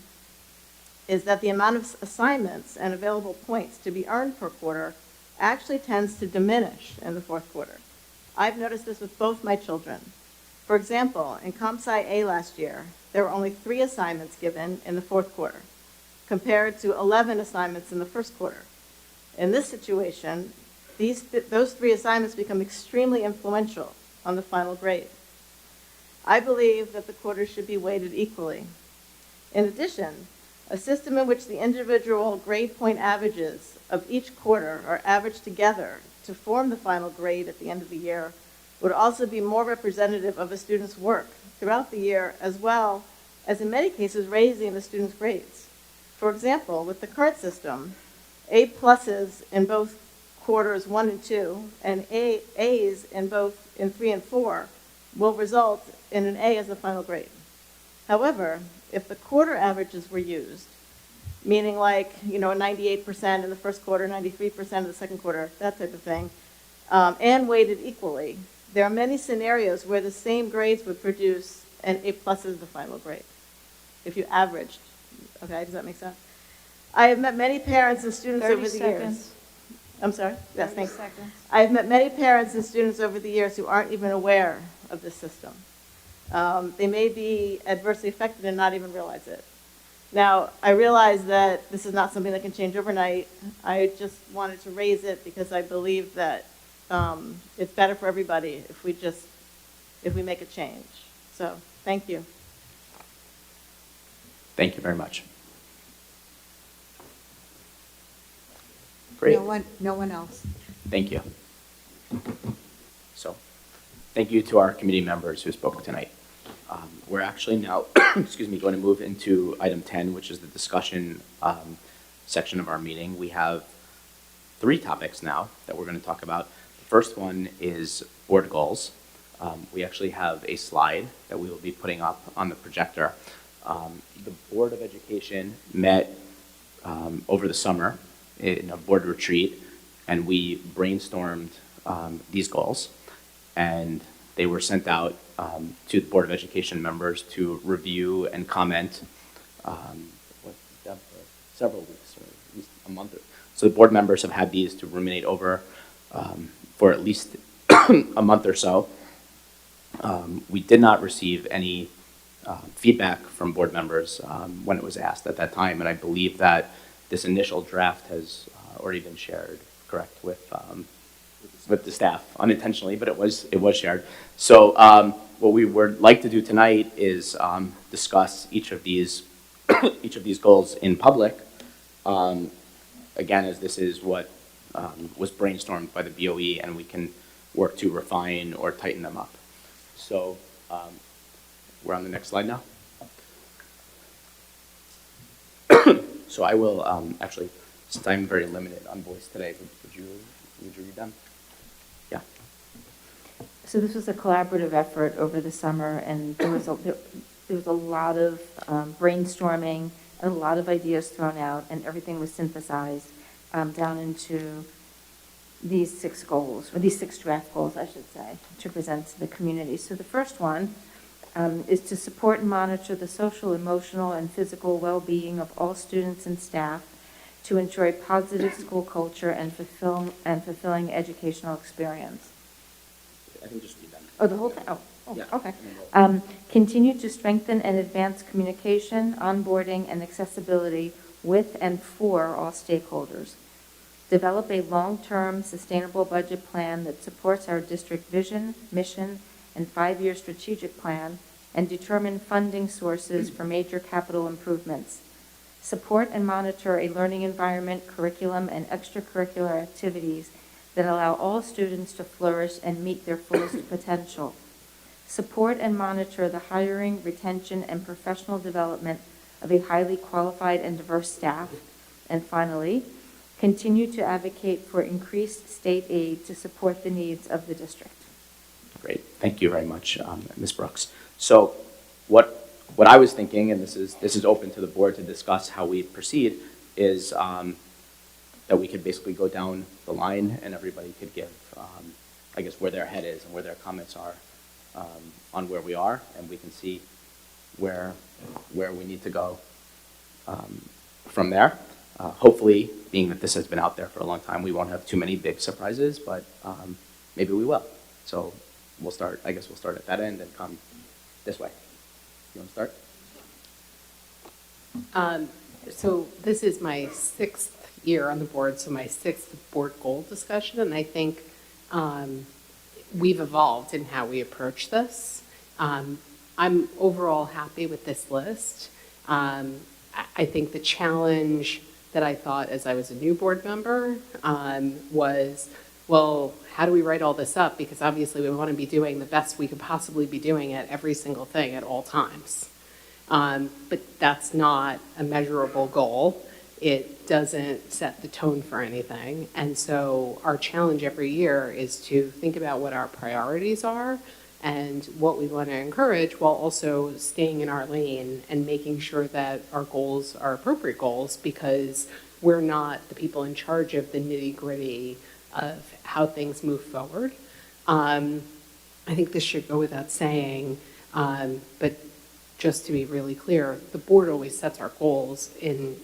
is that the amount of assignments and available points to be earned per quarter actually tends to diminish in the fourth quarter. I've noticed this with both my children. For example, in Comp Sci A last year, there were only 3 assignments given in the fourth quarter, compared to 11 assignments in the first quarter. In this situation, those 3 assignments become extremely influential on the final grade. I believe that the quarters should be weighted equally. In addition, a system in which the individual grade point averages of each quarter are averaged together to form the final grade at the end of the year would also be more representative of a student's work throughout the year, as well as in many cases raising the student's grades. For example, with the current system, A pluses in both quarters 1 and 2, and A's in 3 and 4 will result in an A as the final grade. However, if the quarter averages were used, meaning like, 98% in the first quarter, 93% in the second quarter, that type of thing, and weighted equally, there are many scenarios where the same grades would produce an A+ as the final grade, if you averaged. Okay, does that make sense? I have met many parents and students 30 over the years. seconds. I'm sorry? Yes, 30 thanks. seconds. I have met many parents and students over the years who aren't even aware of this system. They may be adversely affected and not even realize it. Now, I realize that this is not something that can change overnight. I just wanted to raise it because I believe that it's better for everybody if we make a change. So, thank you. Thank you very much. Great. No one else. Thank you. So, thank you to our committee members who spoke tonight. We're actually now, excuse me, going to move into item 10, which is the discussion section of our meeting. We have 3 topics now that we're going to talk about. The first one is board goals. We actually have a slide that we will be putting up on the projector. The Board of Education met over the summer in a board retreat, and we brainstormed these goals, and they were sent out to the Board of Education members to review and comment for several weeks, or at least a month. So the board members have had these to ruminate over for at least a month or so. We did not receive any feedback from board members when it was asked at that time, and I believe that this initial draft has already been shared, correct, with the staff, unintentionally, but it was shared. So what we would like to do tonight is discuss each of these goals in public. Again, as this is what was brainstormed by the BOE, and we can work to refine or tighten them up. So we're on the next slide now. So I will actually, since I'm very limited on voice today, would you read them? Yeah. So this was a collaborative effort over the summer, and there was a lot of brainstorming and a lot of ideas thrown out, and everything was synthesized down into these 6 goals, or these 6 draft goals, I should say, to present to the community. So the first one is to support and monitor the social, emotional, and physical well-being of all students and staff to ensure a positive school culture and fulfilling educational experience. I think just read them. Oh, the whole thing? Oh, Yeah. okay. Continue to strengthen and advance communication, onboarding, and accessibility with and for all stakeholders. Develop a long-term sustainable budget plan that supports our district vision, mission, and 5-year strategic plan, and determine funding sources for major capital improvements. Support and monitor a learning environment, curriculum, and extracurricular activities that allow all students to flourish and meet their fullest potential. Support and monitor the hiring, retention, and professional development of a highly qualified and diverse staff. And finally, continue to advocate for increased state aid to support the needs of the district. Great, thank you very much, Ms. Brooks. So what I was thinking, and this is open to the board to discuss how we proceed, is that we could basically go down the line and everybody could give, I guess, where their head is and where their comments are on where we are, and we can see where we need to go from there. Hopefully, being that this has been out there for a long time, we won't have too many big surprises, but maybe we will. So we'll start at that end and come this way. You want to start? So this is my 6th year on the board, so my 6th board goal discussion, and I think we've evolved in how we approach this. I'm overall happy with this list. I think the challenge that I thought as I was a new board member was, well, how do we write all this up? Because obviously we want to be doing the best we could possibly be doing at every single thing at all times. But that's not a measurable goal. It doesn't set the tone for anything. And so our challenge every year is to think about what our priorities are and what we want to encourage while also staying in our lane and making sure that our goals are appropriate goals, because we're not the people in charge of the nitty-gritty of how things move forward. I think this should go without saying, but just to be really clear, the board always sets our goals in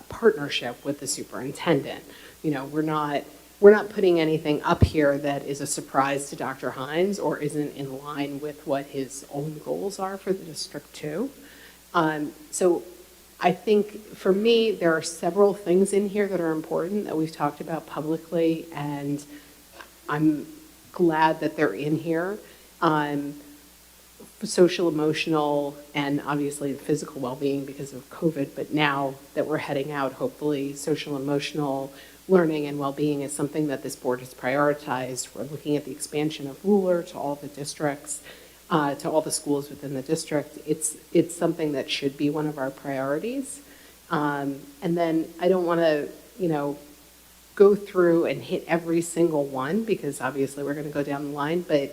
partnership with the superintendent. You know, we're not putting anything up here that is a surprise to Dr. Hines or isn't in line with what his own goals are for the district too. So I think for me, there are several things in here that are important that we've talked about publicly, and I'm glad that they're in here. Social, emotional, and obviously physical well-being because of COVID, but now that we're heading out, hopefully social, emotional learning and well-being is something that this board has prioritized. We're looking at the expansion of ruler to all the districts, to all the schools within the district. It's something that should be one of our priorities. And then I don't want to, go through and hit every single one because obviously we're going to go down the line, but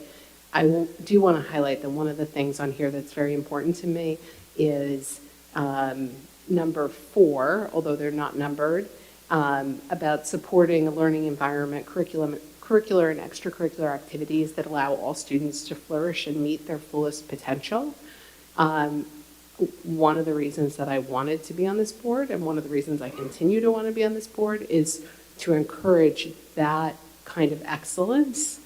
I do want to highlight that one of the things on here that's very important to me is number 4, although they're not numbered, about supporting a learning environment, curricular and extracurricular activities that allow all students to flourish and meet their fullest potential. One of the reasons that I wanted to be on this board and one of the reasons I continue to want to be on this board is to encourage that kind of excellence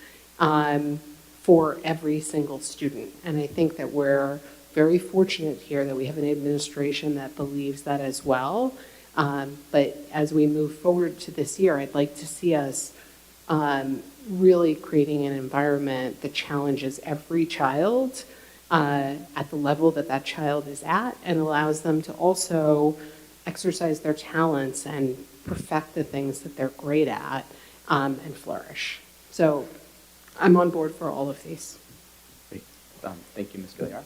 for every single student. And I think that we're very fortunate here that we have an administration that believes that as well. But as we move forward to this year, I'd like to see us really creating an environment that challenges every child at the level that that child is at and allows them to also exercise their talents and perfect the things that they're great at and flourish. So I'm on board for all of these. Great. Thank you, Ms. Gilliard.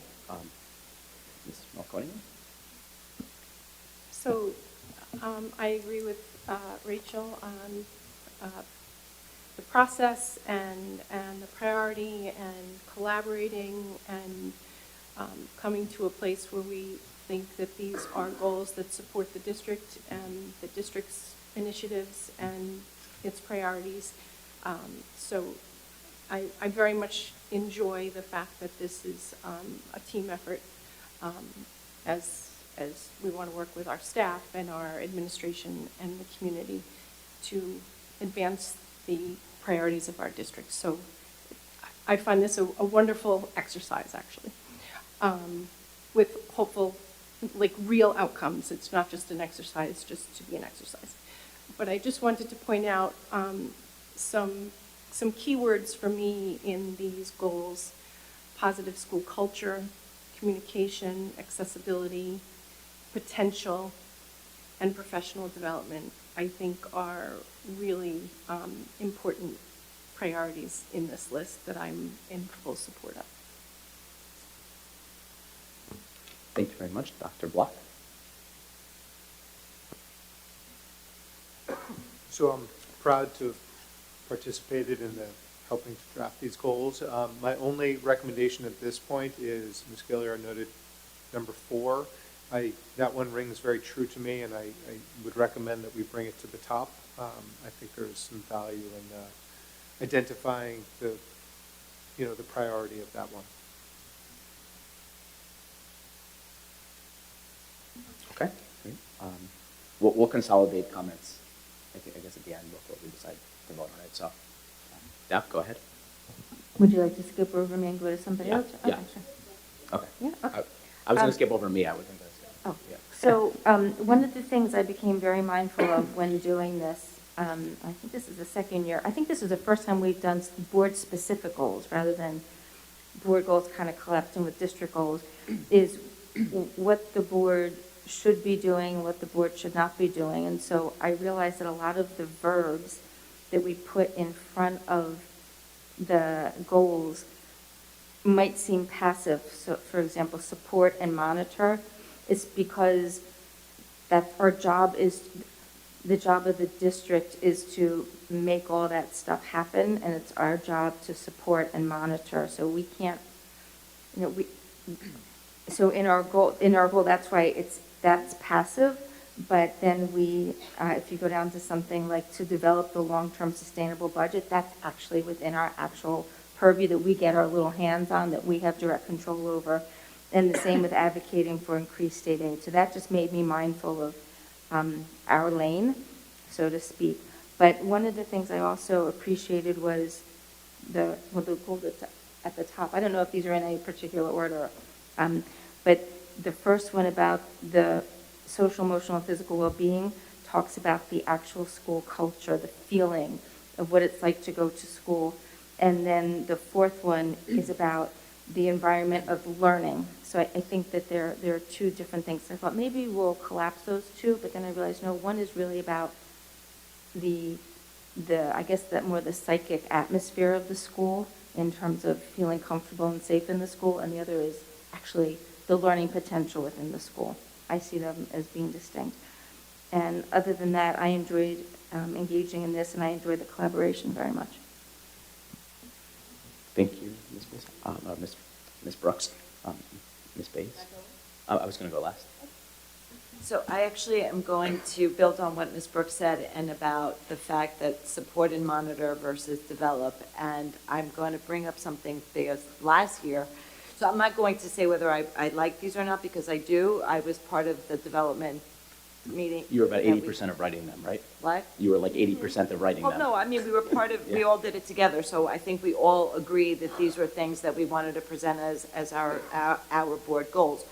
Ms. Malconi? So I agree with Rachel on the process and the priority and collaborating and coming to a place where we think that these are goals that support the district and the district's initiatives and its priorities. So I very much enjoy the fact that this is a team effort as we want to work with our staff and our administration and the community to advance the priorities of our district. So I find this a wonderful exercise, actually, with hopeful, real outcomes. It's not just an exercise just to be an exercise. But I just wanted to point out some keywords for me in these goals: positive school culture, communication, accessibility, potential, and professional development, I think are really important priorities in this list that I'm in full support of. Thank you very much, Dr. Block. So I'm proud to have participated in helping to draft these goals. My only recommendation at this point is, Ms. Gilliard noted, number 4. That one rings very true to me, and I would recommend that we bring it to the top. I think there's some value in identifying the priority of that one. Okay, great. We'll consolidate comments, I guess, at the end before we decide to vote on it. So, Deb, go ahead. Would you like to skip over me and go to somebody else? Okay, Yeah. sure. Okay. Yeah, okay. I was going to skip over me. I wasn't going to skip. Oh, Yeah. so one of the things I became very mindful of when doing this, I think this is the second year, I think this is the first time we've done board-specific goals rather than board goals kind of collapsing with district goals, is what the board should be doing, what the board should not be doing. And so I realized that a lot of the verbs that we put in front of the goals might seem passive. So, for example, support and monitor. It's because that our job is, the job of the district is to make all that stuff happen, and it's our job to support and monitor. So we can't, so in our goal, that's why that's passive. But then if you go down to something like to develop the long-term sustainable budget, that's actually within our actual purview that we get our little hands on, that we have direct control over. And the same with advocating for increased state aid. So that just made me mindful of our lane, so to speak. But one of the things I also appreciated was the goal at the top. I don't know if these are in any particular order, but the first one about the social, emotional, and physical well-being talks about the actual school culture, the feeling of what it's like to go to school. And then the fourth one is about the environment of learning. So I think that there are two different things. I thought maybe we'll collapse those two, but then I realized, no, one is really about I guess that more the psychic atmosphere of the school in terms of feeling comfortable and safe in the school, and the other is actually the learning potential within the school. I see them as being distinct. And other than that, I enjoyed engaging in this, and I enjoyed the collaboration very much. Thank you, Ms. Bays. Ms. Brooks, Ms. Bays. I was going to go last. So I actually am going to build on what Ms. Brooks said and about the fact that support and monitor versus develop. And I'm going to bring up something because last year, so I'm not going to say whether I like these or not, because I do. I was part of the development meeting. You were about 80% of writing them, right? What? You were like 80% of writing them. Well, no, I mean, we were part of, we all did it together, so I think we all agreed that these were things that we wanted to present as our board goals.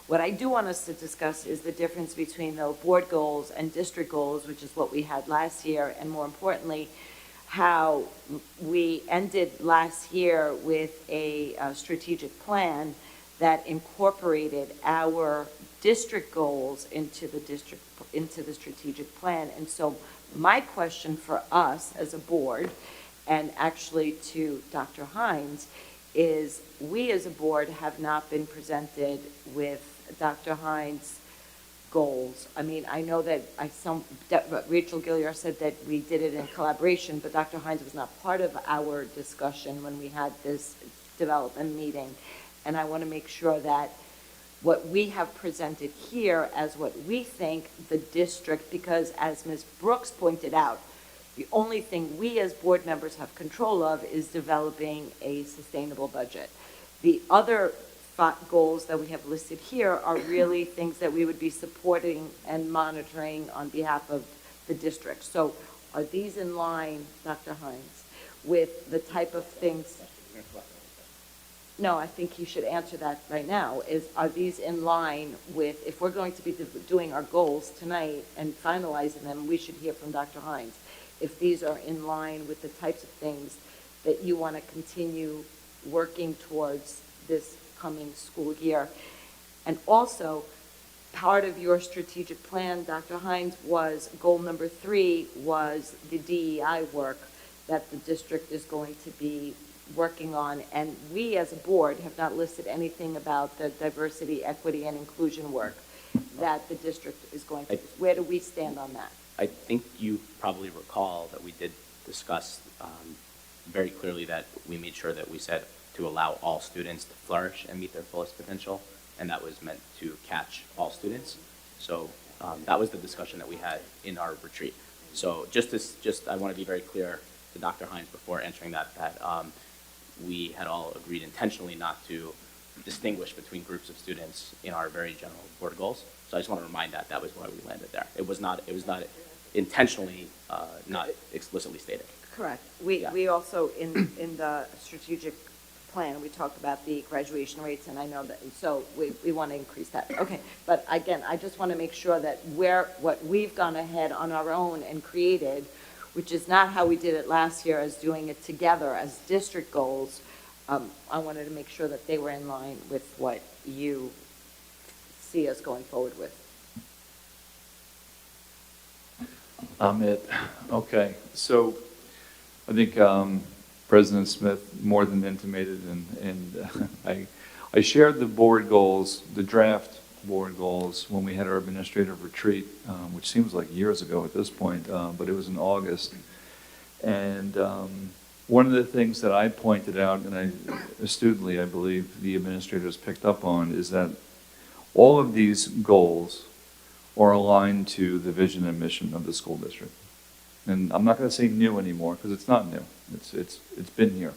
What I do want us to discuss is the difference between the board goals and district goals, which is what we had last year, and more importantly, how we ended last year with a strategic plan that incorporated our district goals into the strategic plan. And so my question for us as a board, and actually to Dr. Hines, is we as a board have not been presented with Dr. Hines' goals. I mean, I know that Rachel Gilliar said that we did it in collaboration, but Dr. Hines was not part of our discussion when we had this development meeting. And I want to make sure that what we have presented here as what we think the district, because as Ms. Brooks pointed out, the only thing we as board members have control of is developing a sustainable budget. The other goals that we have listed here are really things that we would be supporting and monitoring on behalf of the district. So are these in line, Dr. Hines, with the type of things? No, I think you should answer that right now. Are these in line with, if we're going to be doing our goals tonight and finalizing them, we should hear from Dr. Hines, if these are in line with the types of things that you want to continue working towards this coming school year. And also, part of your strategic plan, Dr. Hines, was goal number 3 was the DEI work that the district is going to be working on. And we as a board have not listed anything about the diversity, equity, and inclusion work that the district is going to. Where do we stand on that? I think you probably recall that we did discuss very clearly that we made sure that we said to allow all students to flourish and meet their fullest potential, and that was meant to catch all students. So that was the discussion that we had in our retreat. So I want to be very clear to Dr. Hines before answering that we had all agreed intentionally not to distinguish between groups of students in our very general board goals. So I just want to remind that was why we landed there. It was not intentionally not explicitly stated. Correct. We also, in the strategic plan, we talked about the graduation rates, and I know that, so we want to increase that. Okay, but again, I just want to make sure that what we've gone ahead on our own and created, which is not how we did it last year, as doing it together as district goals, I wanted to make sure that they were in line with what you see us going forward with. Amit, okay, so I think President Smith more than intimated, and I shared the board goals, the draft board goals when we had our administrative retreat, which seems like years ago at this point, but it was in August. And one of the things that I pointed out, and I astutely, I believe, the administrators picked up on, is that all of these goals are aligned to the vision and mission of the school district. And I'm not going to say new anymore, because it's not new. It's been here.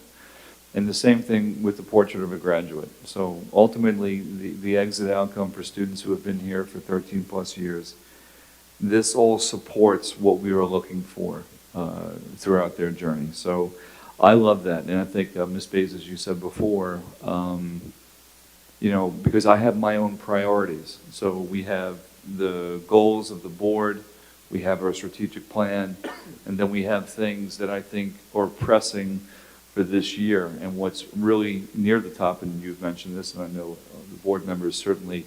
And the same thing with the portrait of a graduate. So ultimately, the exit outcome for students who have been here for 13 plus years, this all supports what we were looking for throughout their journey. So I love that. And I think, Ms. Bays, as you said before, you know, because I have my own priorities. So we have the goals of the board, we have our strategic plan, and then we have things that I think are pressing for this year. And what's really near the top, and you've mentioned this, and I know the board members certainly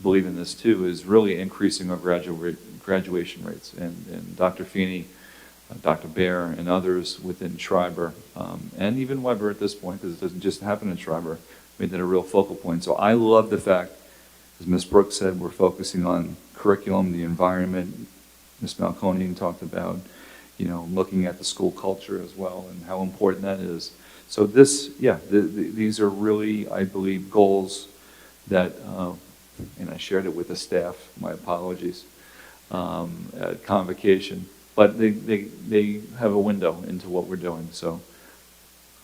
believe in this too, is really increasing our graduation rates. And Dr. Feeney, Dr. Baer, and others within Schreiber, and even Weber at this point, because it doesn't just happen in Schreiber, made that a real focal point. So I love the fact, as Ms. Brooks said, we're focusing on curriculum, the environment. Ms. Malconian talked about, you know, looking at the school culture as well and how important that is. So this, yeah, these are really, I believe, goals that, and I shared it with the staff, my apologies, at convocation, but they have a window into what we're doing. So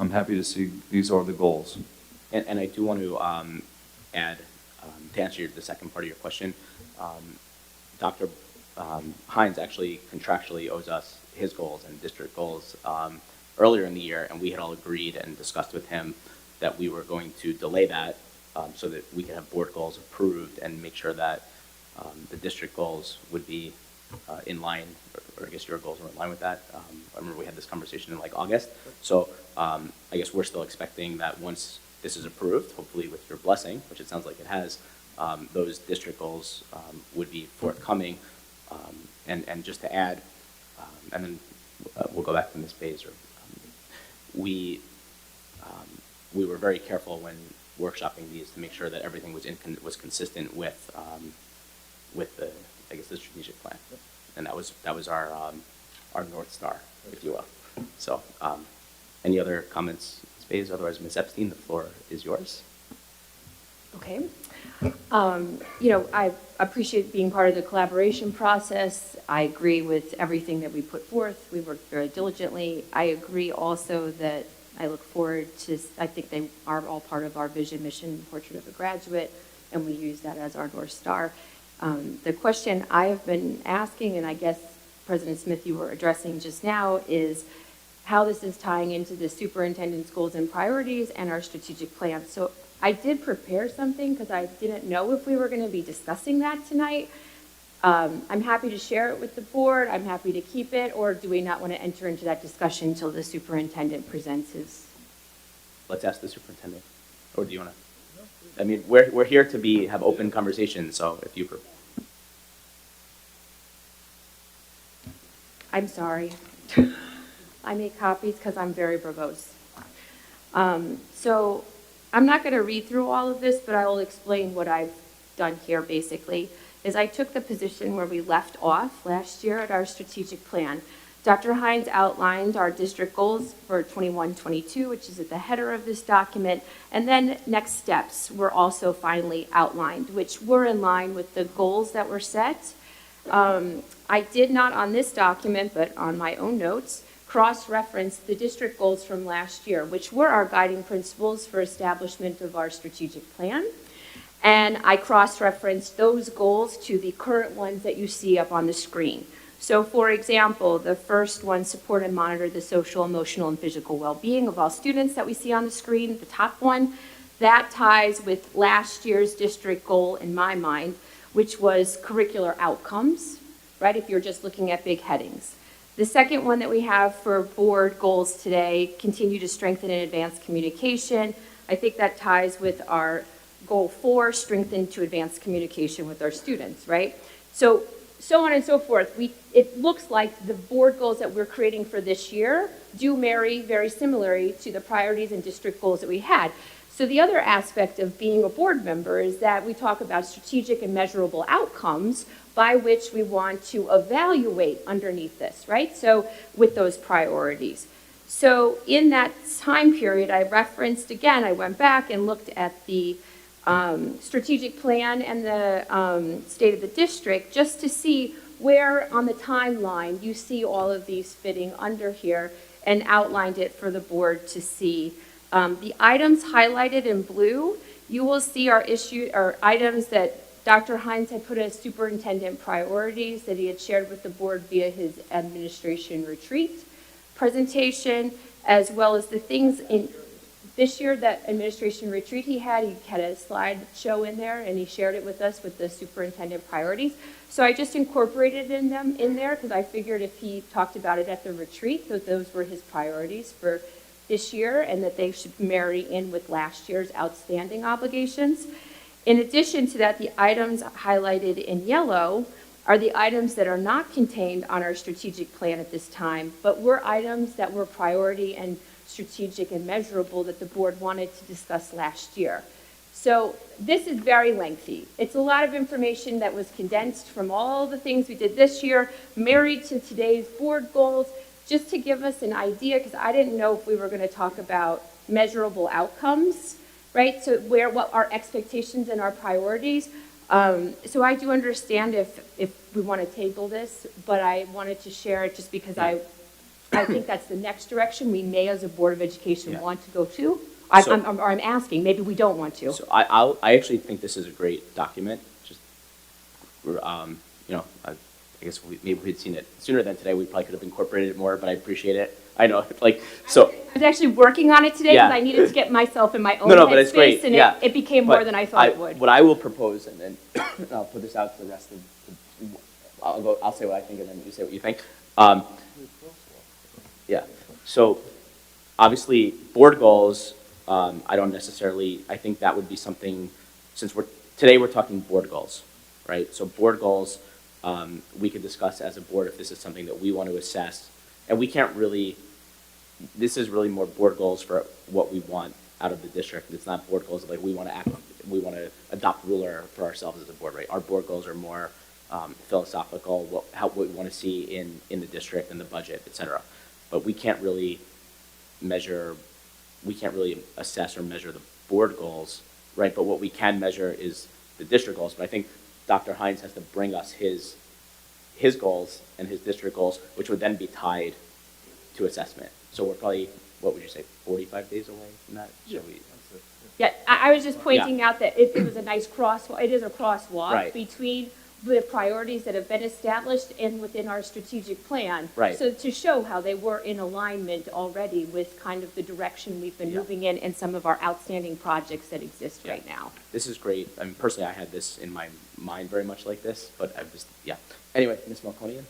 I'm happy to see these are the goals. And I do want to add, to answer the second part of your question, Dr. Hines actually contractually owes us his goals and district goals earlier in the year, and we had all agreed and discussed with him that we were going to delay that so that we could have board goals approved and make sure that the district goals would be in line, or I guess your goals were in line with that. I remember we had this conversation in like August. So I guess we're still expecting that once this is approved, hopefully with your blessing, which it sounds like it has, those district goals would be forthcoming. And just to add, and then we'll go back to Ms. Bays. We were very careful when workshopping these to make sure that everything was consistent with the, I guess, the strategic plan, and that was our North Star, if you will. So, any other comments, Ms. Bays? Otherwise, Ms. Epstein, the floor is yours. Okay. You know, I appreciate being part of the collaboration process. I agree with everything that we put forth. We worked very diligently. I agree also that I look forward to, I think they are all part of our vision, mission, portrait of a graduate, and we use that as our North Star. The question I have been asking, and I guess President Smith, you were addressing just now, is how this is tying into the superintendent's goals and priorities and our strategic plan. So I did prepare something because I didn't know if we were going to be discussing that tonight. I'm happy to share it with the board. I'm happy to keep it, or do we not want to enter into that discussion until the superintendent presents his? Let's ask the superintendent, or do you want to? I mean, we're here to have open conversations. So if you. I'm sorry. I make copies because I'm very verbose. So I'm not going to read through all of this, but I will explain what I've done here basically. Is I took the position where we left off last year at our strategic plan. Dr. Hines outlined our district goals for 21-22, which is at the header of this document, and then next steps were also finally outlined, which were in line with the goals that were set. I did not on this document, but on my own notes, cross-reference the district goals from last year, which were our guiding principles for establishment of our strategic plan. And I cross-referenced those goals to the current ones that you see up on the screen. So for example, the first one, support and monitor the social, emotional, and physical well-being of all students that we see on the screen, the top one, that ties with last year's district goal in my mind, which was curricular outcomes, right, if you're just looking at big headings. The second one that we have for board goals today, continue to strengthen and advance communication. I think that ties with our goal 4, strengthen to advance communication with our students, right? So on and so forth. It looks like the board goals that we're creating for this year do marry very similarly to the priorities and district goals that we had. So the other aspect of being a board member is that we talk about strategic and measurable outcomes by which we want to evaluate underneath this, right? So with those priorities. So in that time period, I referenced, again, I went back and looked at the strategic plan and the state of the district just to see where on the timeline you see all of these fitting under here and outlined it for the board to see. The items highlighted in blue, you will see are items that Dr. Hines had put as superintendent priorities that he had shared with the board via his administration retreat presentation, as well as the things in this year, that administration retreat he had a slideshow in there, and he shared it with us with the superintendent priorities. So I just incorporated them in there because I figured if he talked about it at the retreat, that those were his priorities for this year and that they should marry in with last year's outstanding obligations. In addition to that, the items highlighted in yellow are the items that are not contained on our strategic plan at this time, but were items that were priority and strategic and measurable that the board wanted to discuss last year. So this is very lengthy. It's a lot of information that was condensed from all the things we did this year, married to today's board goals, just to give us an idea, because I didn't know if we were going to talk about measurable outcomes, right? So what our expectations and our priorities. So I do understand if we want to table this, but I wanted to share it just because I think that's the next direction we may, as a Board of Education, want to go to. I'm asking, maybe we don't want to. So I actually think this is a great document. Just, I guess maybe we'd seen it sooner than today. We probably could have incorporated it more, but I appreciate it. I know, so. I was actually working on it today because I needed to get myself in my own but it's great. headspace, and it became more than I thought it would. What I will propose, and then I'll put this out to the rest of, I'll say what I think, and then you say what you think. So obviously, board goals, I don't necessarily, I think that would be something, since today we're talking board goals, right? So board goals, we could discuss as a board if this is something that we want to assess. And we can't really, this is really more board goals for what we want out of the district. It's not board goals like we want to adopt ruler for ourselves as a board, right? Our board goals are more philosophical, what we want to see in the district and the budget, et cetera. But we can't really assess or measure the board goals, right? But what we can measure is the district goals. But I think Dr. Hines has to bring us his goals and his district goals, which would then be tied to assessment. So we're probably, what would you say, 45 days away from that? Yeah, I was just pointing out that it was a nice crosswalk. It is a crosswalk between the priorities that have been established and within our strategic plan. Right. So to show how they were in alignment already with kind of the direction we've been moving in and some of our outstanding projects that exist right now. This is great. I mean, personally, I had this in my mind very much like this, but I've just, Anyway, Ms. Malconian?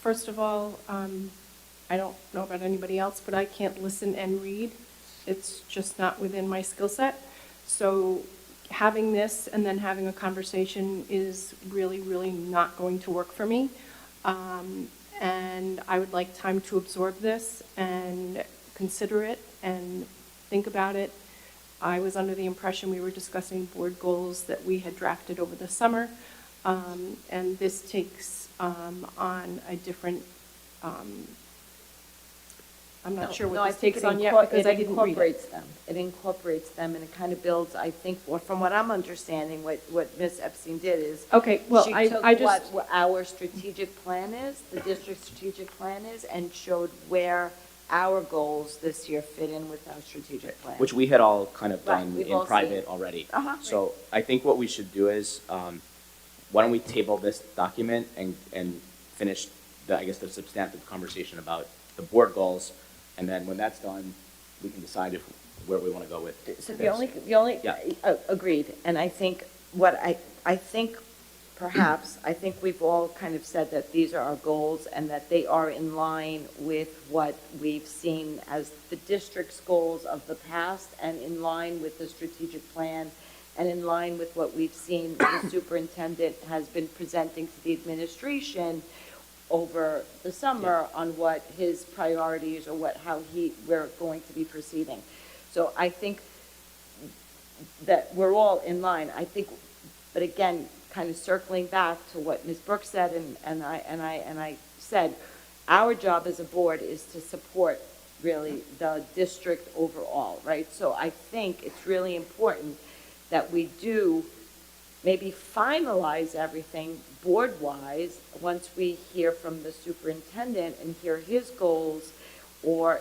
First of all, I don't know about anybody else, but I can't listen and read. It's just not within my skill set. So having this and then having a conversation is really, really not going to work for me. And I would like time to absorb this and consider it and think about it. I was under the impression we were discussing board goals that we had drafted over the summer. And this takes on a different, I'm not sure what this takes on yet because I didn't read it. It incorporates them, and it kind of builds, I think, from what I'm understanding, what Ms. Epstein did is she took what our strategic plan is, the district strategic plan is, and showed where our goals this year fit in with our strategic plan. Which we had all kind of done in private already. So I think what we should do is, why don't we table this document and finish the substantive conversation about the board goals, and then when that's done, we can decide where we want to go with this. So agreed, and I think I think we've all kind of said that these are our goals and that they are in line with what we've seen as the district's goals of the past and in line with the strategic plan and in line with what we've seen the superintendent has been presenting to the administration. over the summer on what his priorities or we're going to be proceeding. So I think that we're all in line. I think, but again, kind of circling back to what Ms. Brooks said and I said, our job as a board is to support really the district overall, right? So I think it's really important that we do maybe finalize everything board-wise once we hear from the superintendent and hear his goals, or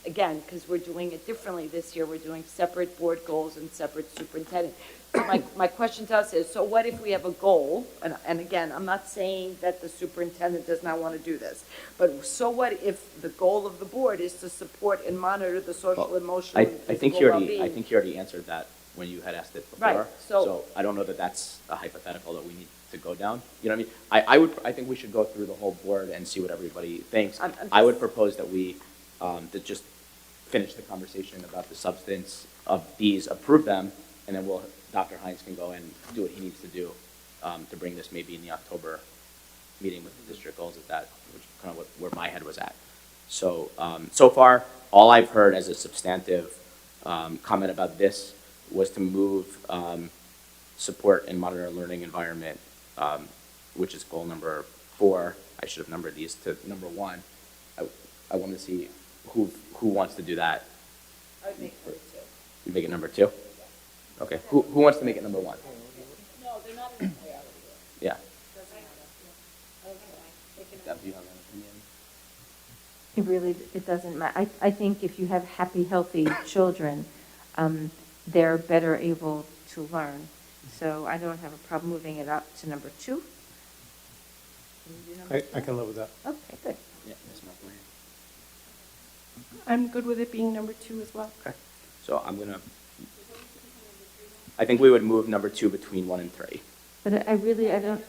again, because we're doing it differently this year, we're doing separate board goals and separate superintendent. So my question to us is, so what if we have a goal, and again, I'm not saying that the superintendent does not want to do this, but so what if the goal of the board is to support and monitor the social, emotional, and I think physical well-being? I think you already answered that when you had asked it before. Right, so I don't know that that's a hypothetical that we need to go down. You know what I mean? I think we should go through the whole board and see what everybody thinks. I would propose that we, to just finish the conversation about the substance of these, approve them, and then Dr. Hines can go and do what he needs to do to bring this maybe in the October meeting with the district goals at that, which is kind of where my head was at. So, so far, all I've heard as a substantive comment about this was to move support and monitor a learning environment, which is goal number 4. I should have numbered these to number 1. I want to see who wants to do that. I would make number 2. You make it number 2? Okay. Who wants to make it number 1? No, they're not in the priority. Yeah. Okay. Do you have an opinion? It really, it doesn't matter. I think if you have happy, healthy children, they're better able to learn. So I don't have a problem moving it up to number 2. I can live with that. Okay, good. Yeah, that's my plan. I'm good with it being number 2 as well. Okay. So I think we would move number 2 between 1 and 3. But I don't,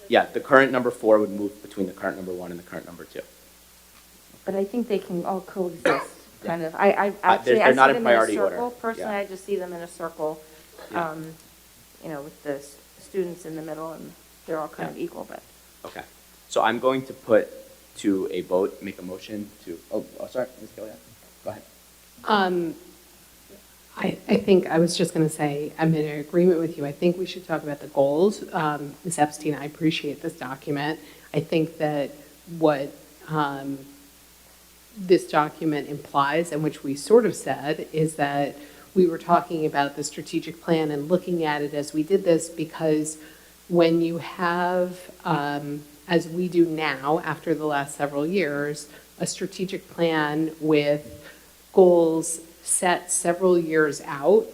Yeah, the current number 4 would move between the current number 1 and the current number 2. but I think they can all coexist, kind of. They're I not see in them in a priority order. circle. Personally, Yeah. I just see them in a circle, Yeah. with the students in the middle, and they're all kind of equal, but. Okay. So I'm going to put to a vote, make a motion to, sorry, Ms. Gilliard, go ahead. I think I was just going to say, I'm in agreement with you. I think we should talk about the goals. Ms. Epstein, I appreciate this document. I think that what this document implies, and which we sort of said, is that we were talking about the strategic plan and looking at it as we did this, because when you have, as we do now, after the last several years, a strategic plan with goals set several years out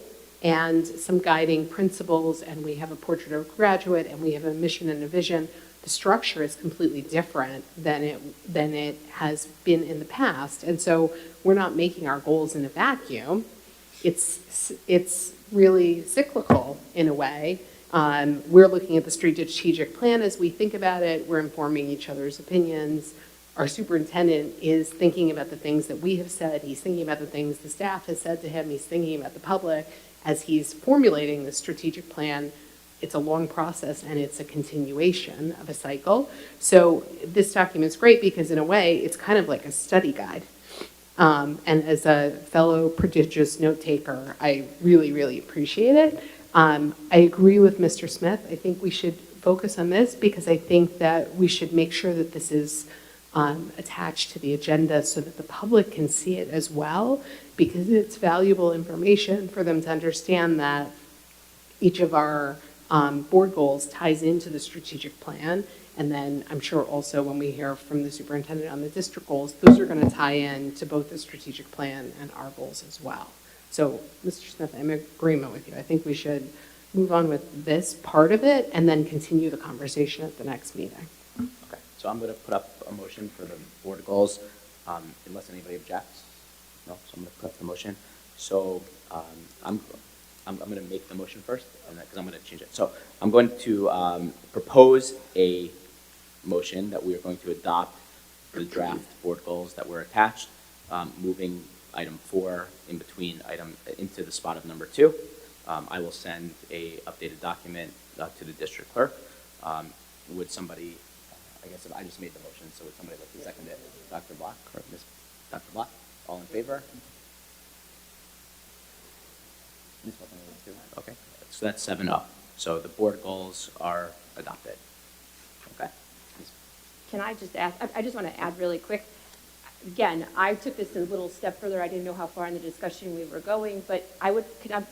and some guiding principles, and we have a portrait of a graduate, and we have a mission and a vision, the structure is completely different than it has been in the past. And so we're not making our goals in a vacuum. It's really cyclical in a way. We're looking at the strategic plan as we think about it. We're informing each other's opinions. Our superintendent is thinking about the things that we have said. He's thinking about the things the staff has said to him. He's thinking about the public as he's formulating the strategic plan. It's a long process, and it's a continuation of a cycle. So this document's great because, in a way, it's kind of like a study guide. And as a fellow prodigious note taker, I really, really appreciate it. I agree with Mr. Smith. I think we should focus on this because I think that we should make sure that this is attached to the agenda so that the public can see it as well, because it's valuable information for them to understand that each of our board goals ties into the strategic plan. And then I'm sure also when we hear from the superintendent on the district goals, those are going to tie in to both the strategic plan and our goals as well. So, Mr. Smith, I'm in agreement with you. I think we should move on with this part of it and then continue the conversation at the next meeting. Okay, so I'm going to put up a motion for the board goals, unless anybody objects. No, so I'm going to put up the motion. So I'm going to make the motion first, because I'm going to change it. So I'm going to propose a motion that we are going to adopt the draft board goals that were attached, moving item 4 in between into the spot of number 2. I will send a updated document to the district clerk. Would somebody I guess if I just made the motion, so would somebody like to second it? Dr. Block or Ms. Dr. Block? All in favor? Ms. Wilson, let's do it. Okay, so that's 7-0. So the board goals are adopted. Okay. Can I just ask, I just want to add really quick. Again, I took this a little step further. I didn't know how far in the discussion we were going, but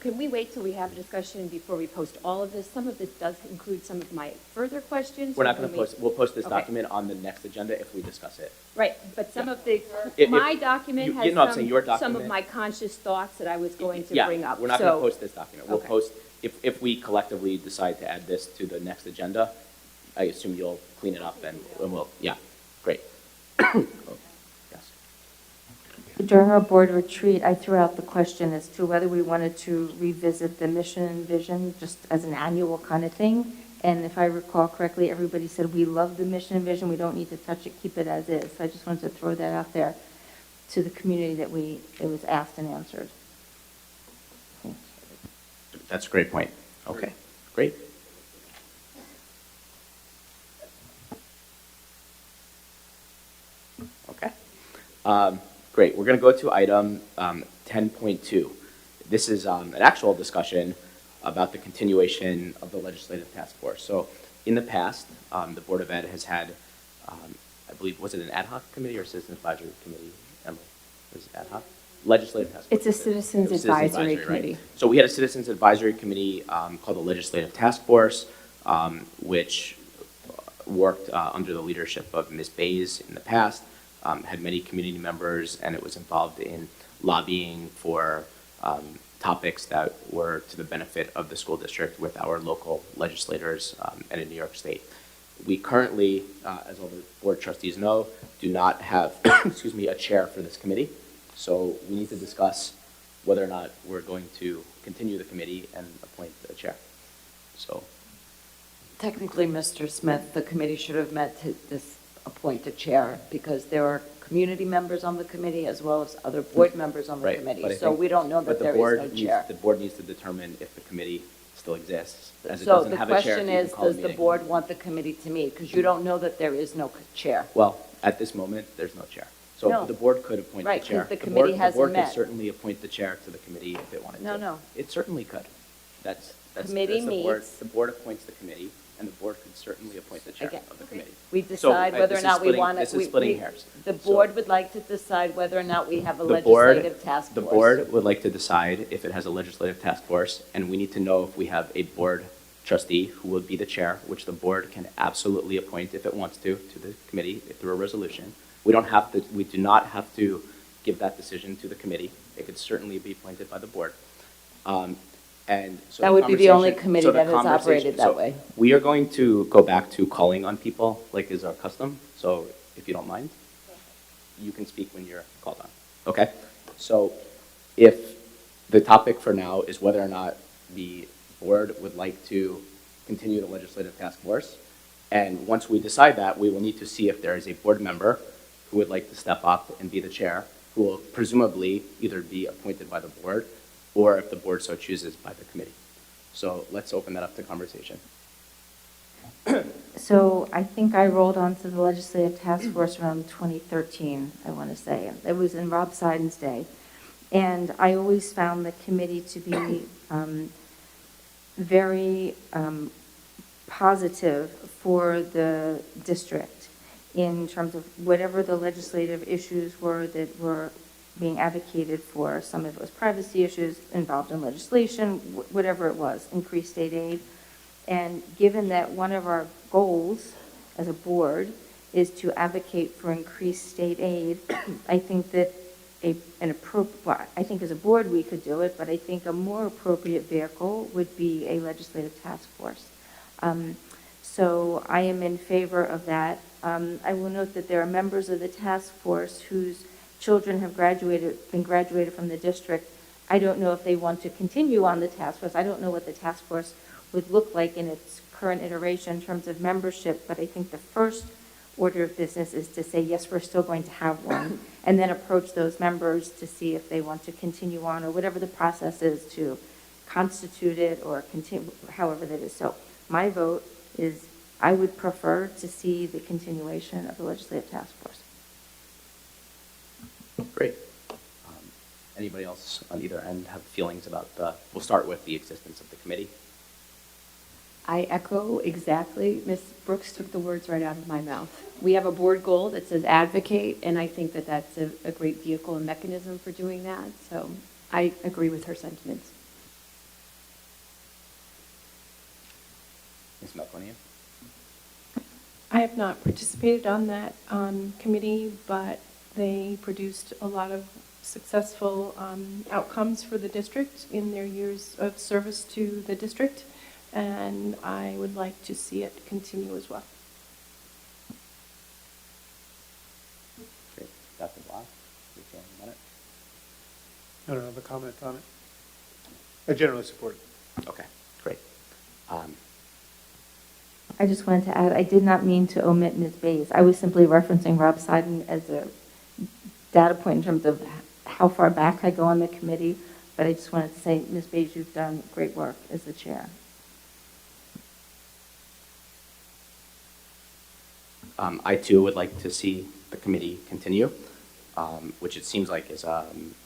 can we wait till we have a discussion before we post all of this? Some of this does include some of my further questions. We're not going to post, we'll post this Okay. document on the next agenda if we discuss it. Right, but some of the, If- my document you know, I'm has saying your some of document- my conscious thoughts that I was going to Yeah, bring up. we're not going to So- post this document. We'll Okay. post, if we collectively decide to add this to the next agenda, I assume you'll clean it up and we'll, yeah, great. Oh, yes. During our board retreat, I threw out the question as to whether we wanted to revisit the mission and vision just as an annual kind of thing. And if I recall correctly, everybody said, we love the mission and vision, we don't need to touch it, keep it as is. So I just wanted to throw that out there to the community that it was asked and answered. That's a great point. Okay, great. Okay. Great, we're going to go to item 10.2. This is an actual discussion about the continuation of the legislative task force. So in the past, the Board of Ed has had, I believe, was it an ad hoc committee or citizen advisory committee? Emily, was it ad hoc? Legislative task force. It's a citizens It was advisory right? committee. So we had a citizens advisory committee called the Legislative Task Force, which worked under the leadership of Ms. Bays in the past, had many community members, and it was involved in lobbying for topics that were to the benefit of the school district with our local legislators and in New York State. We currently, as all the board trustees know, do not have, excuse me, a chair for this committee. So we need to discuss whether or not we're going to continue the committee and appoint a chair. So, Technically, Mr. Smith, the committee should have met to appoint a chair because there are community members on the committee as well as other board members on the right. committee. but I So think- we don't know but that the there board is no needs- chair. The board needs to determine if the committee still exists, as it So doesn't the have a chair. question so you can is, call a does the meeting. board want the committee to meet? Because you don't know that there is no chair. Well, at this moment, there's no chair. So No. the board could appoint the Right, 'cause chair. the board- committee hasn't The board met. could certainly appoint the chair to the committee if it wanted to. No. It certainly could. That's Committee the board. meets. The board appoints the committee, and the board could certainly appoint the chair Again, of the committee. We So, decide whether or this is not we splitting- want to. This is splitting hairs. The So- board would like to decide whether or not we have a The board- legislative task force. The board would like to decide if it has a legislative task force, and we need to know if we have a board trustee who would be the chair, which the board can absolutely appoint if it wants to the committee through a resolution. We do not have to give that decision to the committee. It could certainly be appointed by the board. And so That would be the only conversation- committee so the that has conversation- operated that so way. We are going to go back to calling on people, like is our custom. So if you don't mind, you can speak when you're called on. Okay? So if the topic for now is whether or not the board would like to continue the legislative task force, and once we decide that, we will need to see if there is a board member who would like to step up and be the chair, who will presumably either be appointed by the board or, if the board so chooses, by the committee. So let's open that up to conversation. So I think I rolled onto the legislative task force around 2013, I want to say. It was in Rob Seiden's day. And I always found the committee to be very positive for the district in terms of whatever the legislative issues were that were being advocated for. Some of it was privacy issues involved in legislation, whatever it was, increased state aid. And given that one of our goals as a board is to advocate for increased state aid, I think that I think as a board we could do it, but I think a more appropriate vehicle would be a legislative task force. So I am in favor of that. I will note that there are members of the task force whose children have been graduated from the district. I don't know if they want to continue on the task force. I don't know what the task force would look like in its current iteration in terms of membership, but I think the first order of business is to say, yes, we're still going to have one, and then approach those members to see if they want to continue on, or whatever the process is to constitute it or continue, however that is. So my vote is I would prefer to see the continuation of the legislative task force. Great. Anybody else on either end have feelings about we'll start with the existence of the committee. I echo exactly, Ms. Brooks took the words right out of my mouth. We have a board goal that says advocate, and I think that that's a great vehicle and mechanism for doing that. So I agree with her sentiments. Ms. Melkonian? I have not participated on that committee, but they produced a lot of successful outcomes for the district in their years of service to the district, and I would like to see it continue as well. Great. Dr. Block, your feeling about it? I don't have a comment on it. I generally support it. Okay, great. I just wanted to add, I did not mean to omit Ms. Bays. I was simply referencing Rob Seiden as a data point in terms of how far back I go on the committee, but I just wanted to say, Ms. Bays, you've done great work as the chair. I too would like to see the committee continue, which it seems like is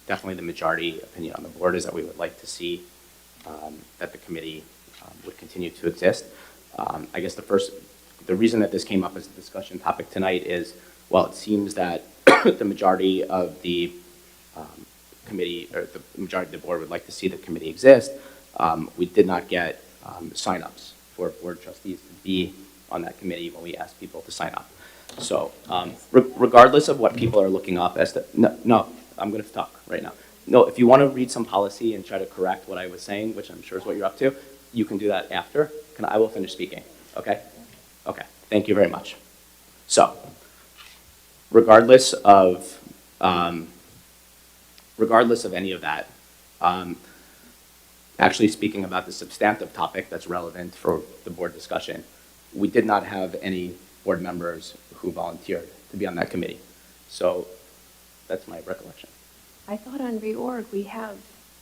definitely the majority opinion on the board, is that we would like to see that the committee would continue to exist. I guess the reason that this came up as a discussion topic tonight is, well, it seems that the majority of the committee, or the majority of the board would like to see the committee exist. We did not get sign-ups for board trustees to be on that committee when we asked people to sign up. So regardless of what people are looking up as to, no, I'm going to talk right now. No, if you want to read some policy and try to correct what I was saying, which I'm sure is what you're up to, you can do that after. I will finish speaking, okay? Okay, thank you very much. So, regardless of any of that, actually speaking about the substantive topic that's relevant for the board discussion, we did not have any board members who volunteered to be on that committee. So, that's my recollection. I thought on reorg we have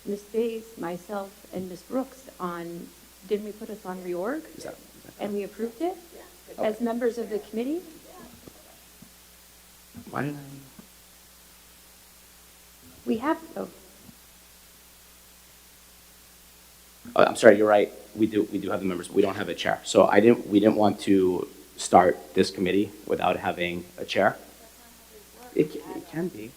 Ms. Bays, myself, and Ms. Brooks on, didn't we put us on reorg? Is that And we approved it Okay. as members of the committee? Why didn't We have, oh, I'm sorry, you're right. We do have the members, but we don't have a chair. So we didn't want to start this committee without having a chair. It can be.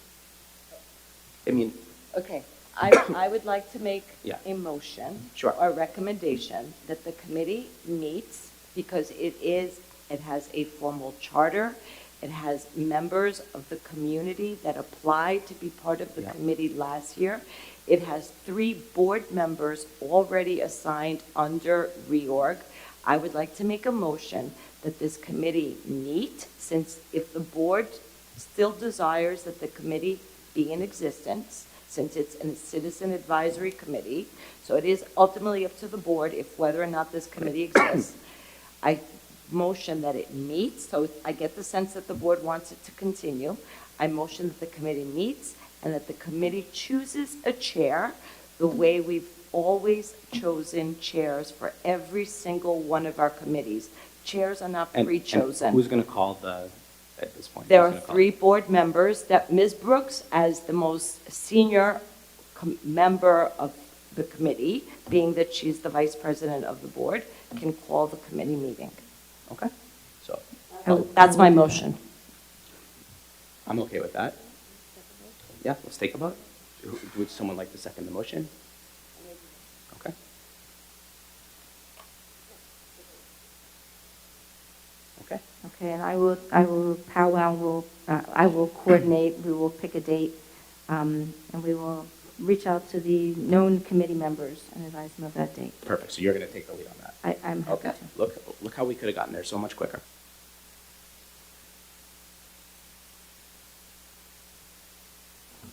I mean, Okay, I would like to make Yeah. a motion. Sure. Or recommendation that the committee meets, because it has a formal charter. It has members of the community that applied to be part of the Yeah. committee last year. It has 3 board members already assigned under reorg. I would like to make a motion that this committee meet, since if the board still desires that the committee be in existence, since it's a citizen advisory committee, so it is ultimately up to the board if whether or not this committee exists. I motion that it meets, so I get the sense that the board wants it to continue. I motion that the committee meets and that the committee chooses a chair the way we've always chosen chairs for every single one of our committees. Chairs are not and pre-chosen. who's going to call at this point? There Who's are gonna call? 3 board members that Ms. Brooks, as the most senior member of the committee, being that she's the vice president of the board, can call the committee meeting. Okay, so That's my motion. I'm okay with that. Yeah, let's take a vote. Would someone like to second the motion? Okay. Okay. Okay, and I will powwow, I will coordinate, we will pick a date, and we will reach out to the known committee members and advise them of that date. Perfect. So you're going to take the lead on that. I'm happy Okay. to. Look how we could have gotten there so much quicker.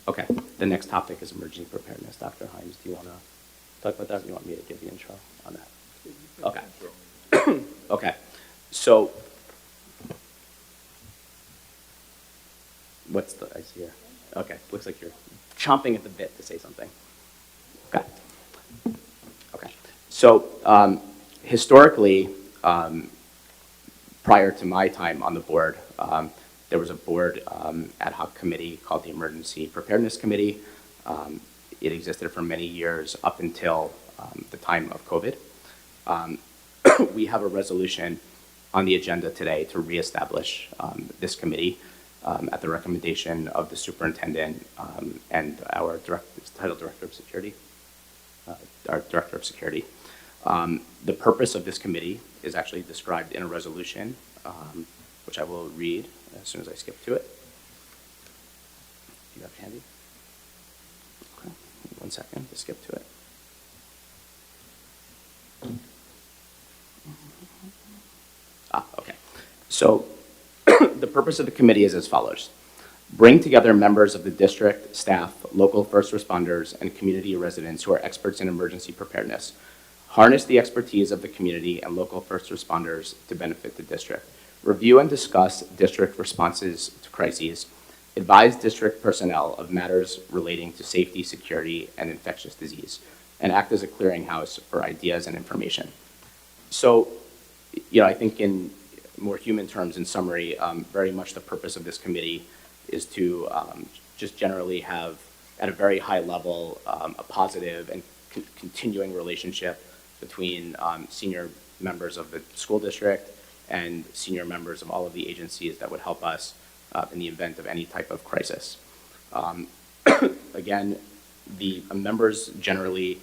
Okay. The next topic is emergency preparedness. Dr. Hines, do you want to talk about that, or do you want me to give the intro on that? Okay. Okay. So, I see here. Okay. Looks like you're chomping at the bit to say something. Okay. Okay. So, historically, prior to my time on the board, there was a board ad hoc committee called the Emergency Preparedness Committee. It existed for many years up until the time of COVID. We have a resolution on the agenda today to reestablish this committee at the recommendation of the superintendent and our title director of security, our director of security. The purpose of this committee is actually described in a resolution, which I will read as soon as I skip to it. Do you have it handy? Okay, 1 second to skip to it. Okay. So the purpose of the committee is as follows. Bring together members of the district, staff, local first responders, and community residents who are experts in emergency preparedness. Harness the expertise of the community and local first responders to benefit the district. Review and discuss district responses to crises. Advise district personnel of matters relating to safety, security, and infectious disease, and act as a clearinghouse for ideas and information. So, I think in more human terms, in summary, very much the purpose of this committee is to just generally have, at a very high level, a positive and continuing relationship between senior members of the school district and senior members of all of the agencies that would help us in the event of any type of crisis. Again, the members generally,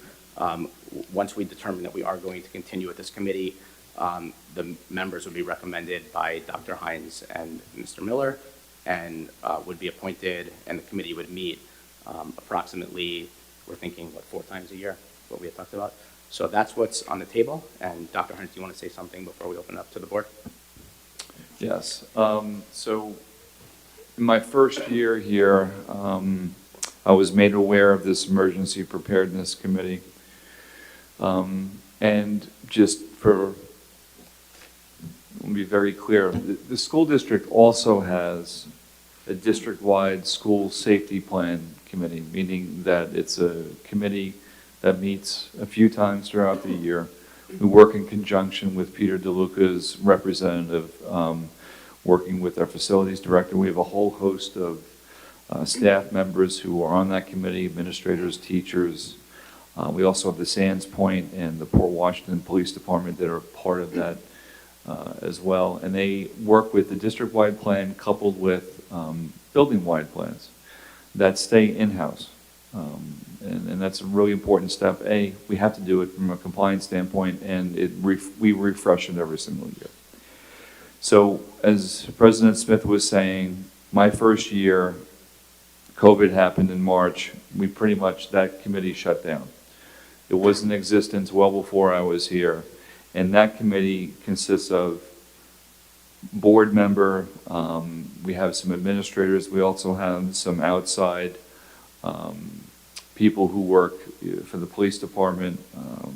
once we determine that we are going to continue with this committee, the members would be recommended by Dr. Hines and Mr. Miller and would be appointed, and the committee would meet approximately, we're thinking, 4 times a year, what we had talked about. So that's what's on the table. And Dr. Hines, do you want to say something before we open up to the board? Yes. So in my first year here, I was made aware of this emergency preparedness committee. And just let me be very clear, the school district also has a district-wide school safety plan committee, meaning that it's a committee that meets a few times throughout the year. We work in conjunction with Peter DeLuca's representative, working with our facilities director. We have a whole host of staff members who are on that committee, administrators, teachers. We also have the Sands Point and the Port Washington Police Department that are part of that as well. And they work with the district-wide plan coupled with building-wide plans that stay in-house. And that's a really important step. We have to do it from a compliance standpoint, and we refresh it every single year. So as President Smith was saying, my first year, COVID happened in March. That committee shut down. It was in existence well before I was here. And that committee consists of board member, we have some administrators, we also have some outside people who work for the police department,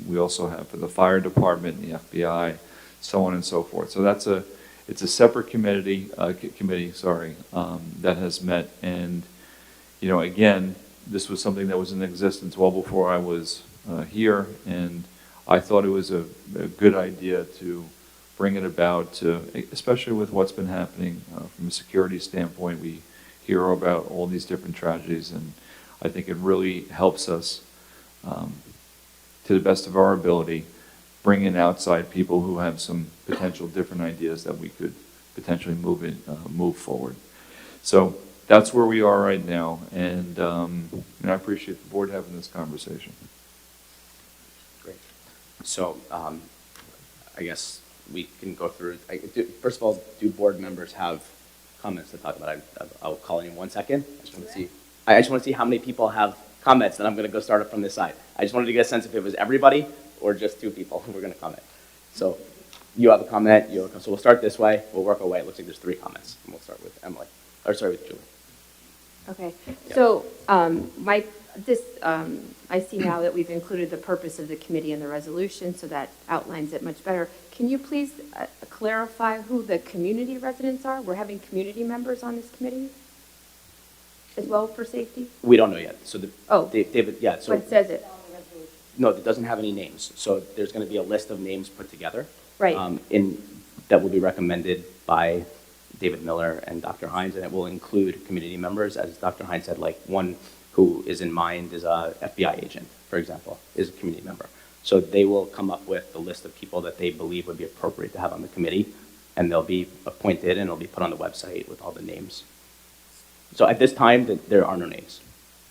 we also have for the fire department, the FBI, so on and so forth. So it's a separate committee, that has met. And, again, this was something that was in existence well before I was here, and I thought it was a good idea to bring it about, especially with what's been happening from a security standpoint. We hear about all these different tragedies, and I think it really helps us, to the best of our ability, bring in outside people who have some potential different ideas that we could potentially move forward. So that's where we are right now, and I appreciate the board having this conversation. Great. So I guess we can go through. First of all, do board members have comments to talk about? I'll call in 1 second. I just want to see how many people have comments, then I'm going to go start it from this side. I just wanted to get a sense if it was everybody or just 2 people who were going to comment. So you have a comment. So we'll start this way. We'll work our way. It looks like there's 3 comments. And we'll start with Emily. Or sorry, with Julie. Okay, Yeah. so I see now that we've included the purpose of the committee in the resolution, so that outlines it much better. Can you please clarify who the community residents are? We're having community members on this committee as well for safety? We don't know yet. So David, yeah. So What says it? no, it doesn't have any names. So there's going to be a list of names put together. Right. that will be recommended by David Miller and Dr. Hines, and it will include community members, as Dr. Hines said, like one who is in mind is a FBI agent, for example, is a community member. So they will come up with the list of people that they believe would be appropriate to have on the committee, and they'll be appointed and it'll be put on the website with all the names. So at this time, there are no names.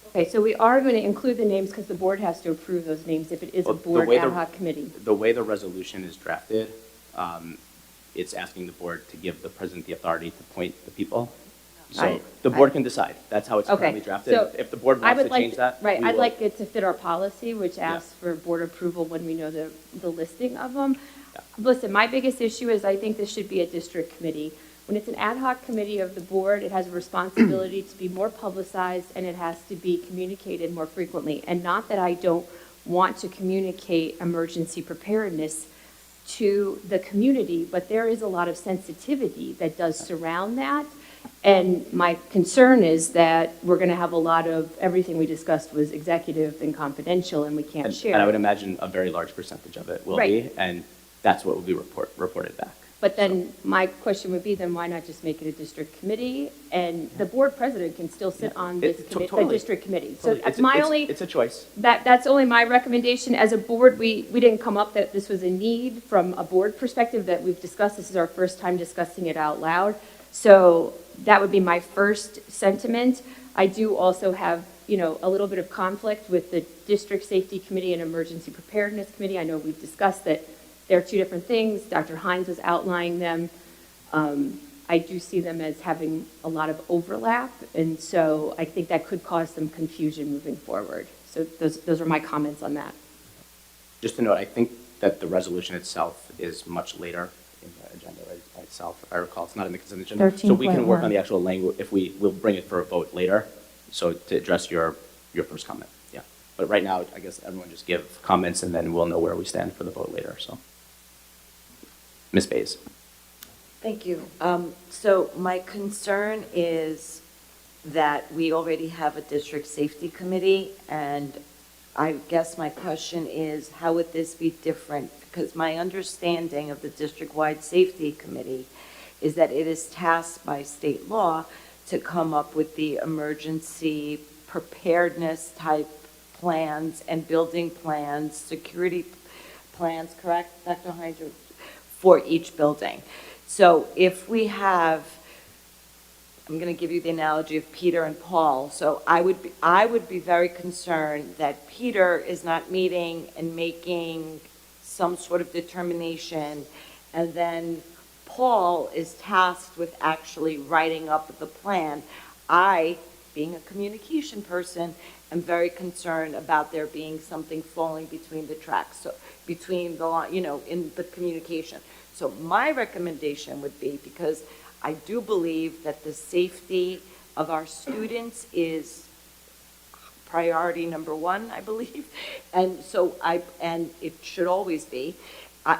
Okay, so we are going to include the names because the board has to approve those names if it is a Well, the board way ad the- hoc committee. The way the resolution is drafted, it's asking the board to give the president the authority to appoint the people. So the board can decide. That's how it's currently Okay, drafted. so If the board I wants to would like change that, Right, we I'd will. like it to fit our policy, which asks for board approval when we know the listing of them. Listen, my biggest issue is I think this should be a district committee. When it's an ad hoc committee of the board, it has a responsibility to be more publicized and it has to be communicated more frequently. And not that I don't want to communicate emergency preparedness to the community, but there is a lot of sensitivity that does surround that. And my concern is that we're going to have a lot of, everything we discussed was executive and confidential and we can't share. And I would imagine a very large percentage of it will be, Right. and that's what will be reported back. But then my question would be, then why not just make it a district committee? And the board president can still sit on this committee, the Totally. district committee. So Totally. that's my only, It's a choice. that's only my recommendation. As a board, we didn't come up that this was a need from a board perspective that we've discussed. This is our first time discussing it out loud. So that would be my first sentiment. I do also have, a little bit of conflict with the district safety committee and emergency preparedness committee. I know we've discussed that they're two different things. Dr. Hines was outlining them. I do see them as having a lot of overlap, and so I think that could cause some confusion moving forward. So those are my comments on that. Just to note, I think that the resolution itself is much later in the agenda itself. If I recall, it's not in the consent agenda. So we can work on the actual language we'll bring it for a vote later. So to address your first comment, yeah. But right now, I guess everyone just give comments and then we'll know where we stand for the vote later, so. Ms. Bays. Thank you. So my concern is that we already have a district safety committee, and I guess my question is, how would this be different? Because my understanding of the district-wide safety committee is that it is tasked by state law to come up with the emergency preparedness type plans and building plans, security plans, correct, Dr. Hines, for each building. So if we have, I'm going to give you the analogy of Peter and Paul. So I would be very concerned that Peter is not meeting and making some sort of determination, and then Paul is tasked with actually writing up the plan. I, being a communication person, am very concerned about there being something falling between the tracks, so between the, in the communication. So my recommendation would be, because I do believe that the safety of our students is priority number one, I believe, and so and it should always be.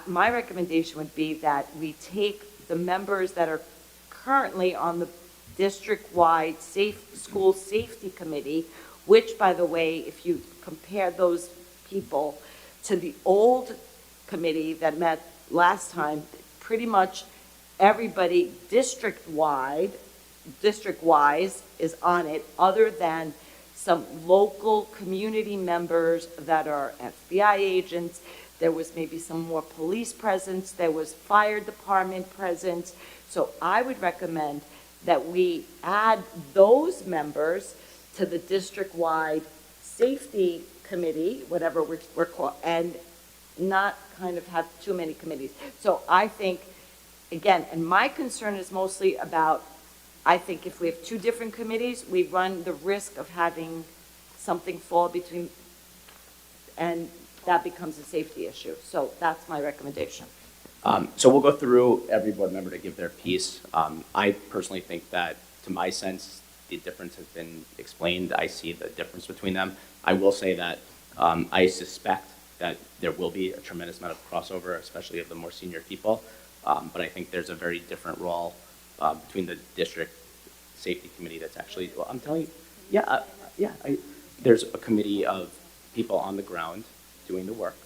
My recommendation would be that we take the members that are currently on the district-wide school safety committee, which, by the way, if you compare those people to the old committee that met last time, pretty much everybody district-wise is on it, other than some local community members that are FBI agents. There was maybe some more police presence. There was fire department presence. So I would recommend that we add those members to the district-wide safety committee, whatever we're called, and not kind of have too many committees. So I think, again, and my concern is mostly about, I think if we have two different committees, we run the risk of having something fall between, and that becomes a safety issue. So that's my recommendation. So we'll go through every board member to give their piece. I personally think that, to my sense, the difference has been explained. I see the difference between them. I will say that I suspect that there will be a tremendous amount of crossover, especially of the more senior people. But I think there's a very different role between the district safety committee that's actually, well, I'm telling you, there's a committee of people on the ground doing the work,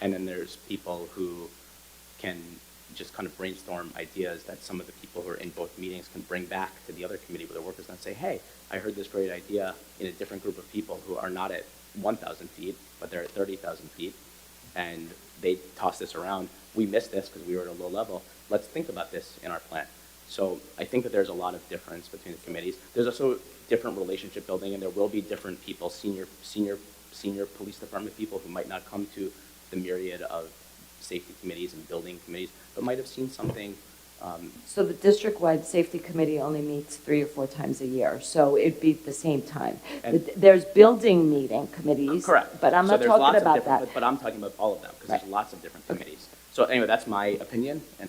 and then there's people who can just kind of brainstorm ideas that some of the people who are in both meetings can bring back to the other committee where the work is done, say, hey, I heard this great idea in a different group of people who are not at 1,000 feet, but they're at 30,000 feet, and they toss this around. We missed this because we were at a low level. Let's think about this in our plan. So I think that there's a lot of difference between the committees. There's also different relationship building, and there will be different people, senior police department people who might not come to the myriad of safety committees and building committees, but might have seen something. So the district-wide safety committee only meets 3 or 4 times a year, so it'd be the same time. And- There's building meeting committees. Correct. But I'm So not there's lots talking of about different- that. But I'm talking about all of them, because Right. there's lots of different committees. So anyway, that's my opinion, and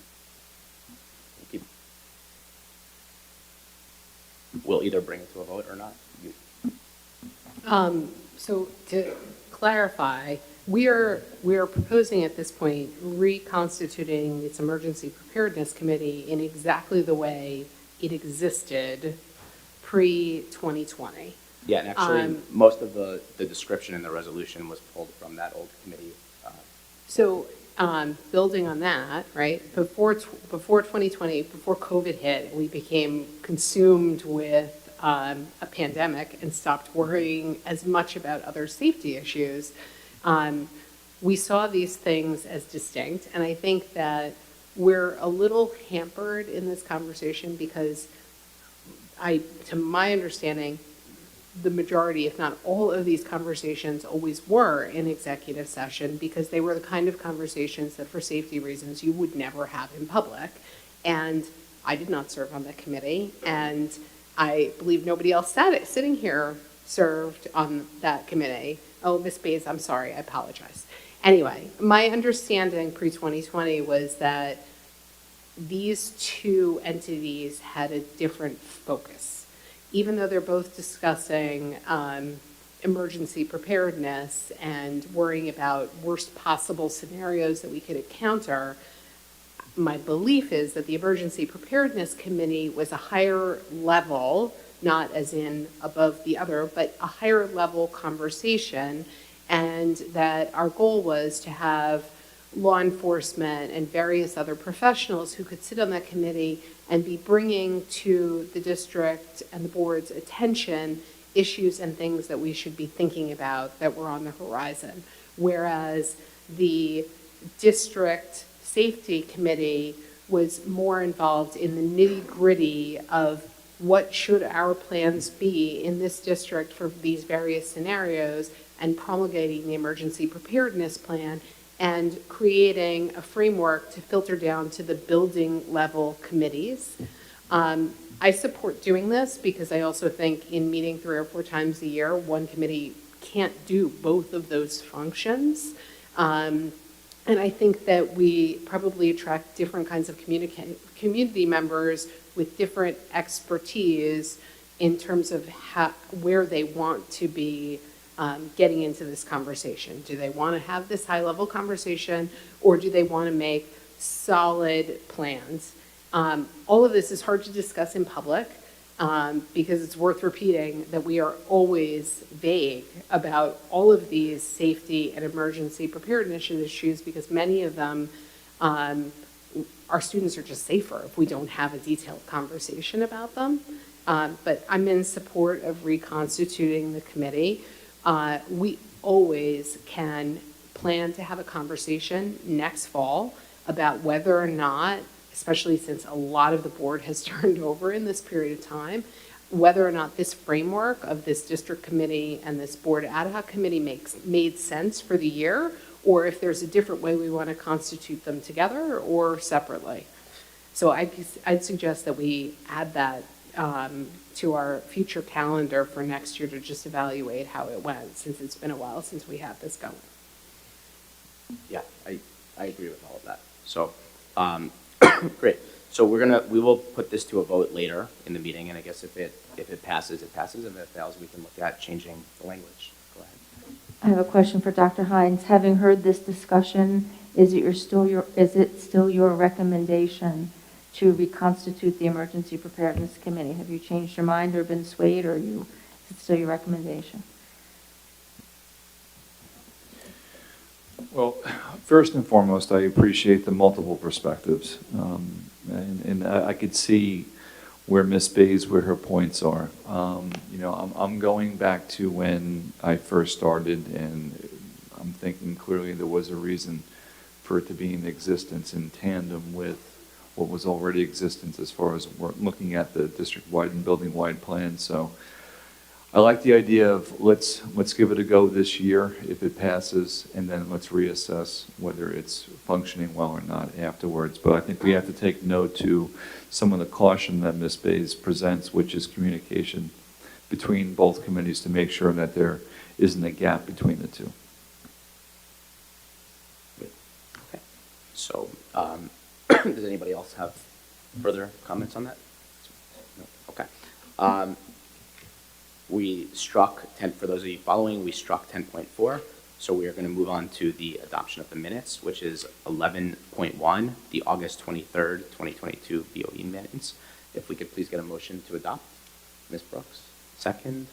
we'll either bring it to a vote or not. So to clarify, we are proposing at this point reconstituting its emergency preparedness committee in exactly the way it existed pre-2020. Yeah, and actually, most of the description in the resolution was pulled from that old committee. So, building on that, right, before 2020, before COVID hit, we became consumed with a pandemic and stopped worrying as much about other safety issues. We saw these things as distinct, and I think that we're a little hampered in this conversation because to my understanding, the majority, if not all of these conversations always were in executive session because they were the kind of conversations that for safety reasons you would never have in public. And I did not serve on that committee, and I believe nobody else sitting here served on that committee. Oh, Ms. Bays, I'm sorry, I apologize. Anyway, my understanding pre-2020 was that these two entities had a different focus. Even though they're both discussing emergency preparedness and worrying about worst possible scenarios that we could encounter, my belief is that the Emergency Preparedness Committee was a higher level, not as in above the other, but a higher level conversation, and that our goal was to have law enforcement and various other professionals who could sit on that committee and be bringing to the district and the board's attention issues and things that we should be thinking about that were on the horizon. Whereas the district safety committee was more involved in the nitty-gritty of what should our plans be in this district for these various scenarios and promulgating the emergency preparedness plan and creating a framework to filter down to the building level committees. I support doing this because I also think in meeting 3 or 4 times a year, one committee can't do both of those functions. And I think that we probably attract different kinds of community members with different expertise in terms of where they want to be getting into this conversation. Do they want to have this high-level conversation, or do they want to make solid plans? All of this is hard to discuss in public because it's worth repeating that we are always vague about all of these safety and emergency preparedness issues because many of them, our students are just safer if we don't have a detailed conversation about them. But I'm in support of reconstituting the committee. We always can plan to have a conversation next fall about whether or not, especially since a lot of the board has turned over in this period of time, whether or not this framework of this district committee and this board ad hoc committee made sense for the year, or if there's a different way we want to constitute them together or separately. So I'd suggest that we add that to our future calendar for next year to just evaluate how it went, since it's been a while since we had this going. Yeah, I agree with all of that. So, great. So we will put this to a vote later in the meeting, and I guess if it passes, it passes, and if it fails, we can look at changing the language. Go ahead. I have a question for Dr. Hines. Having heard this discussion, is it still your recommendation to reconstitute the Emergency Preparedness Committee? Have you changed your mind or been swayed, or is it still your recommendation? Well, first and foremost, I appreciate the multiple perspectives. And I could see where Ms. Bays, where her points are. You know, I'm going back to when I first started, and I'm thinking clearly there was a reason for it to be in existence in tandem with what was already existence as far as we're looking at the district-wide and building-wide plan. So I like the idea of let's give it a go this year if it passes, and then let's reassess whether it's functioning well or not afterwards. But I think we have to take note to some of the caution that Ms. Bays presents, which is communication between both committees to make sure that there isn't a gap between the two. Okay. So, does anybody else have further comments on that? No? Okay. We struck 10, for those of you following, we struck 10.4. So we are going to move on to the adoption of the minutes, which is 11.1, the August 23rd, 2022 BOE minutes. If we could please get a motion to adopt. Ms. Brooks, second.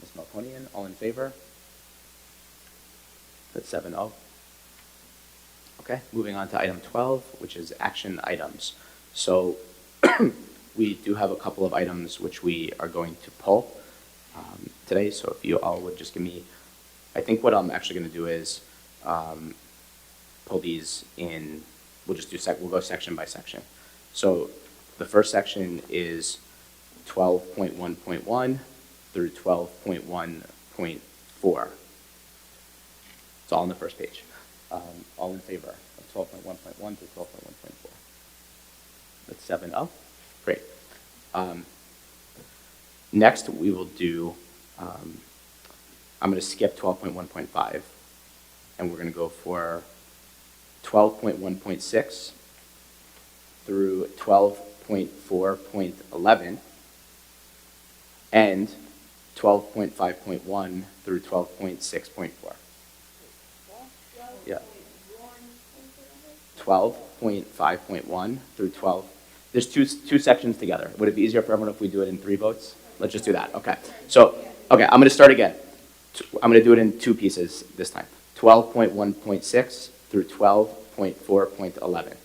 Ms. Melkonian, all in favor? That's 7-0. Okay, moving on to item 12, which is action items. So we do have a couple of items which we are going to pull today. So if you all would just give me, I think what I'm actually going to do is pull these in, we'll just do, we'll go section by section. So the first section is 12.1.1 through 12.1.4. It's all on the first page. All in favor of 12.1.1 through 12.1.4. That's 7-0. Great. Next, we will do, I'm going to skip 12.1.5, and we're going to go for 12.1.6 through 12.4.11, and 12.5.1 through 12.6.4. Yeah. 12.5.1 through 12. There's two sections together. Would it be easier for everyone if we do it in 3 votes? Let's just do that. Okay. So, okay, I'm going to start again. I'm going to do it in 2 pieces this time. 12.1.6 through 12.4.11.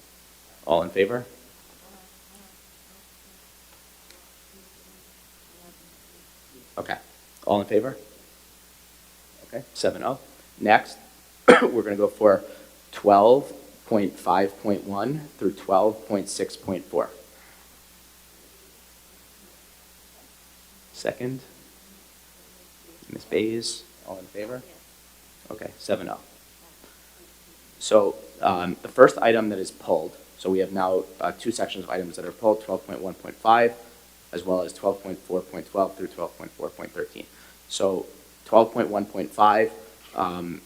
All in favor? Okay. All in favor? Okay, 7-0. Next, we're going to go for 12.5.1 through 12.6.4. Second, Ms. Bays, all in favor? Okay, 7-0. So the first item that is pulled, so we have now 2 sections of items that are pulled, 12.1.5 as well as 12.4.12 through 12.4.13. So 12.1.5,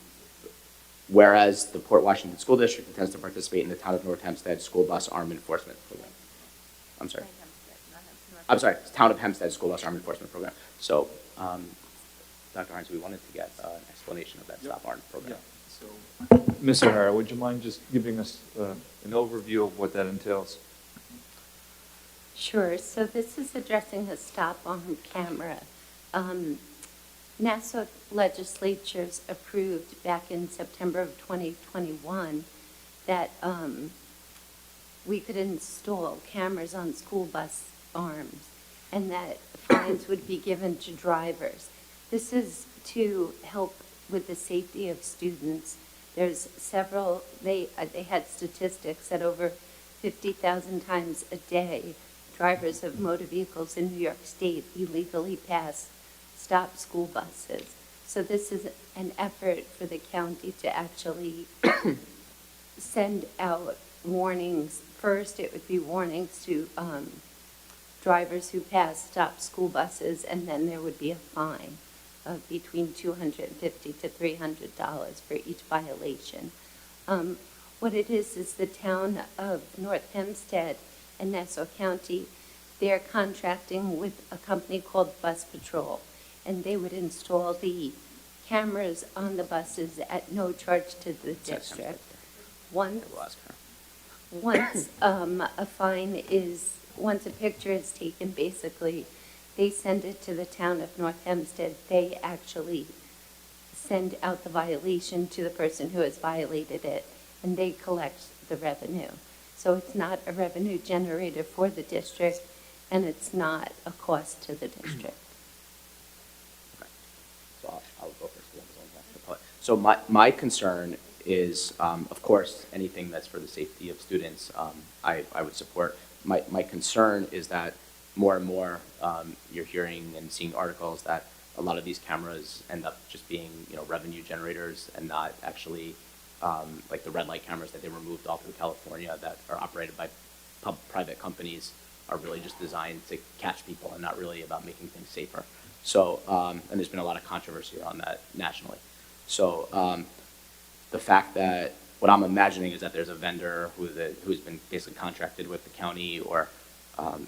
whereas the Port Washington School District intends to participate in the Town of North Hempstead School Bus Arm Enforcement Program. I'm sorry, Town of Hempstead School Bus Arm Enforcement Program. So, Dr. Hines, we wanted to get an explanation of that stop arm program. Yeah. So, Ms. O'Hara, would you mind just giving us an overview of what that entails? Sure. So this is addressing the stop arm camera. Nassau legislatures approved back in September of 2021 that we could install cameras on school bus arms and that fines would be given to drivers. This is to help with the safety of students. There's several, they had statistics that over 50,000 times a day, drivers of motor vehicles in New York State illegally pass stop school buses. So this is an effort for the county to actually send out warnings. First, it would be warnings to drivers who pass stop school buses, and then there would be a fine of between $250 to $300 for each violation. What it is the town of North Hempstead and Nassau County, they're contracting with a company called Bus Patrol, and they would install the cameras on the buses at no charge to the district. Once a picture is taken, basically, they send it to the town of North Hempstead. They actually send out the violation to the person who has violated it, and they collect the revenue. So it's not a revenue generator for the district, and it's not a cost to the district. So I'll go first. So my concern is, of course, anything that's for the safety of students, I would support. My concern is that more and more you're hearing and seeing articles that a lot of these cameras end up just being, revenue generators and not actually like the red light cameras that they removed all through California that are operated by private companies are really just designed to catch people and not really about making things safer. So, and there's been a lot of controversy around that nationally. So the fact that what I'm imagining is that there's a vendor who's been basically contracted with the county or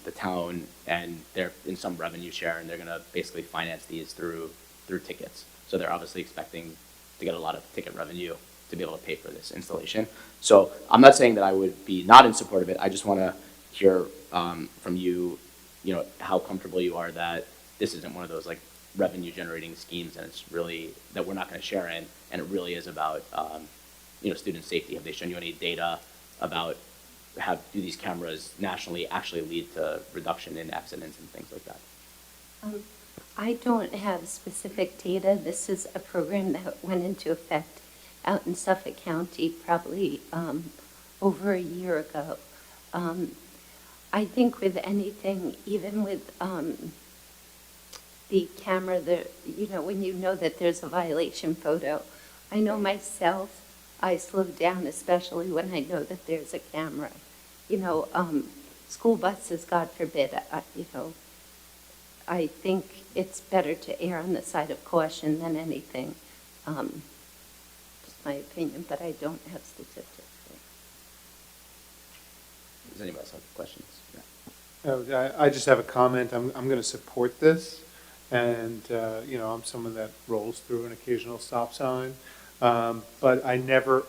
the town, and they're in some revenue share, and they're going to basically finance these through tickets. So they're obviously expecting to get a lot of ticket revenue to be able to pay for this installation. So I'm not saying that I would be not in support of it. I just want to hear from you, how comfortable you are that this isn't one of those like revenue generating schemes, and it's really that we're not going to share in, and it really is about student safety. Have they shown you any data about do these cameras nationally actually lead to reduction in accidents and things like that? I don't have specific data. This is a program that went into effect out in Suffolk County probably over a year ago. I think with anything, even with the camera, when you know that there's a violation photo, I know myself, I slow down, especially when I know that there's a camera. School buses, God forbid, I think it's better to err on the side of caution than anything. Just my opinion, but I don't have statistics. Does anybody else have questions? Yeah. Oh, I just have a comment. I'm going to support this, and I'm someone that rolls through an occasional stop sign, but I never.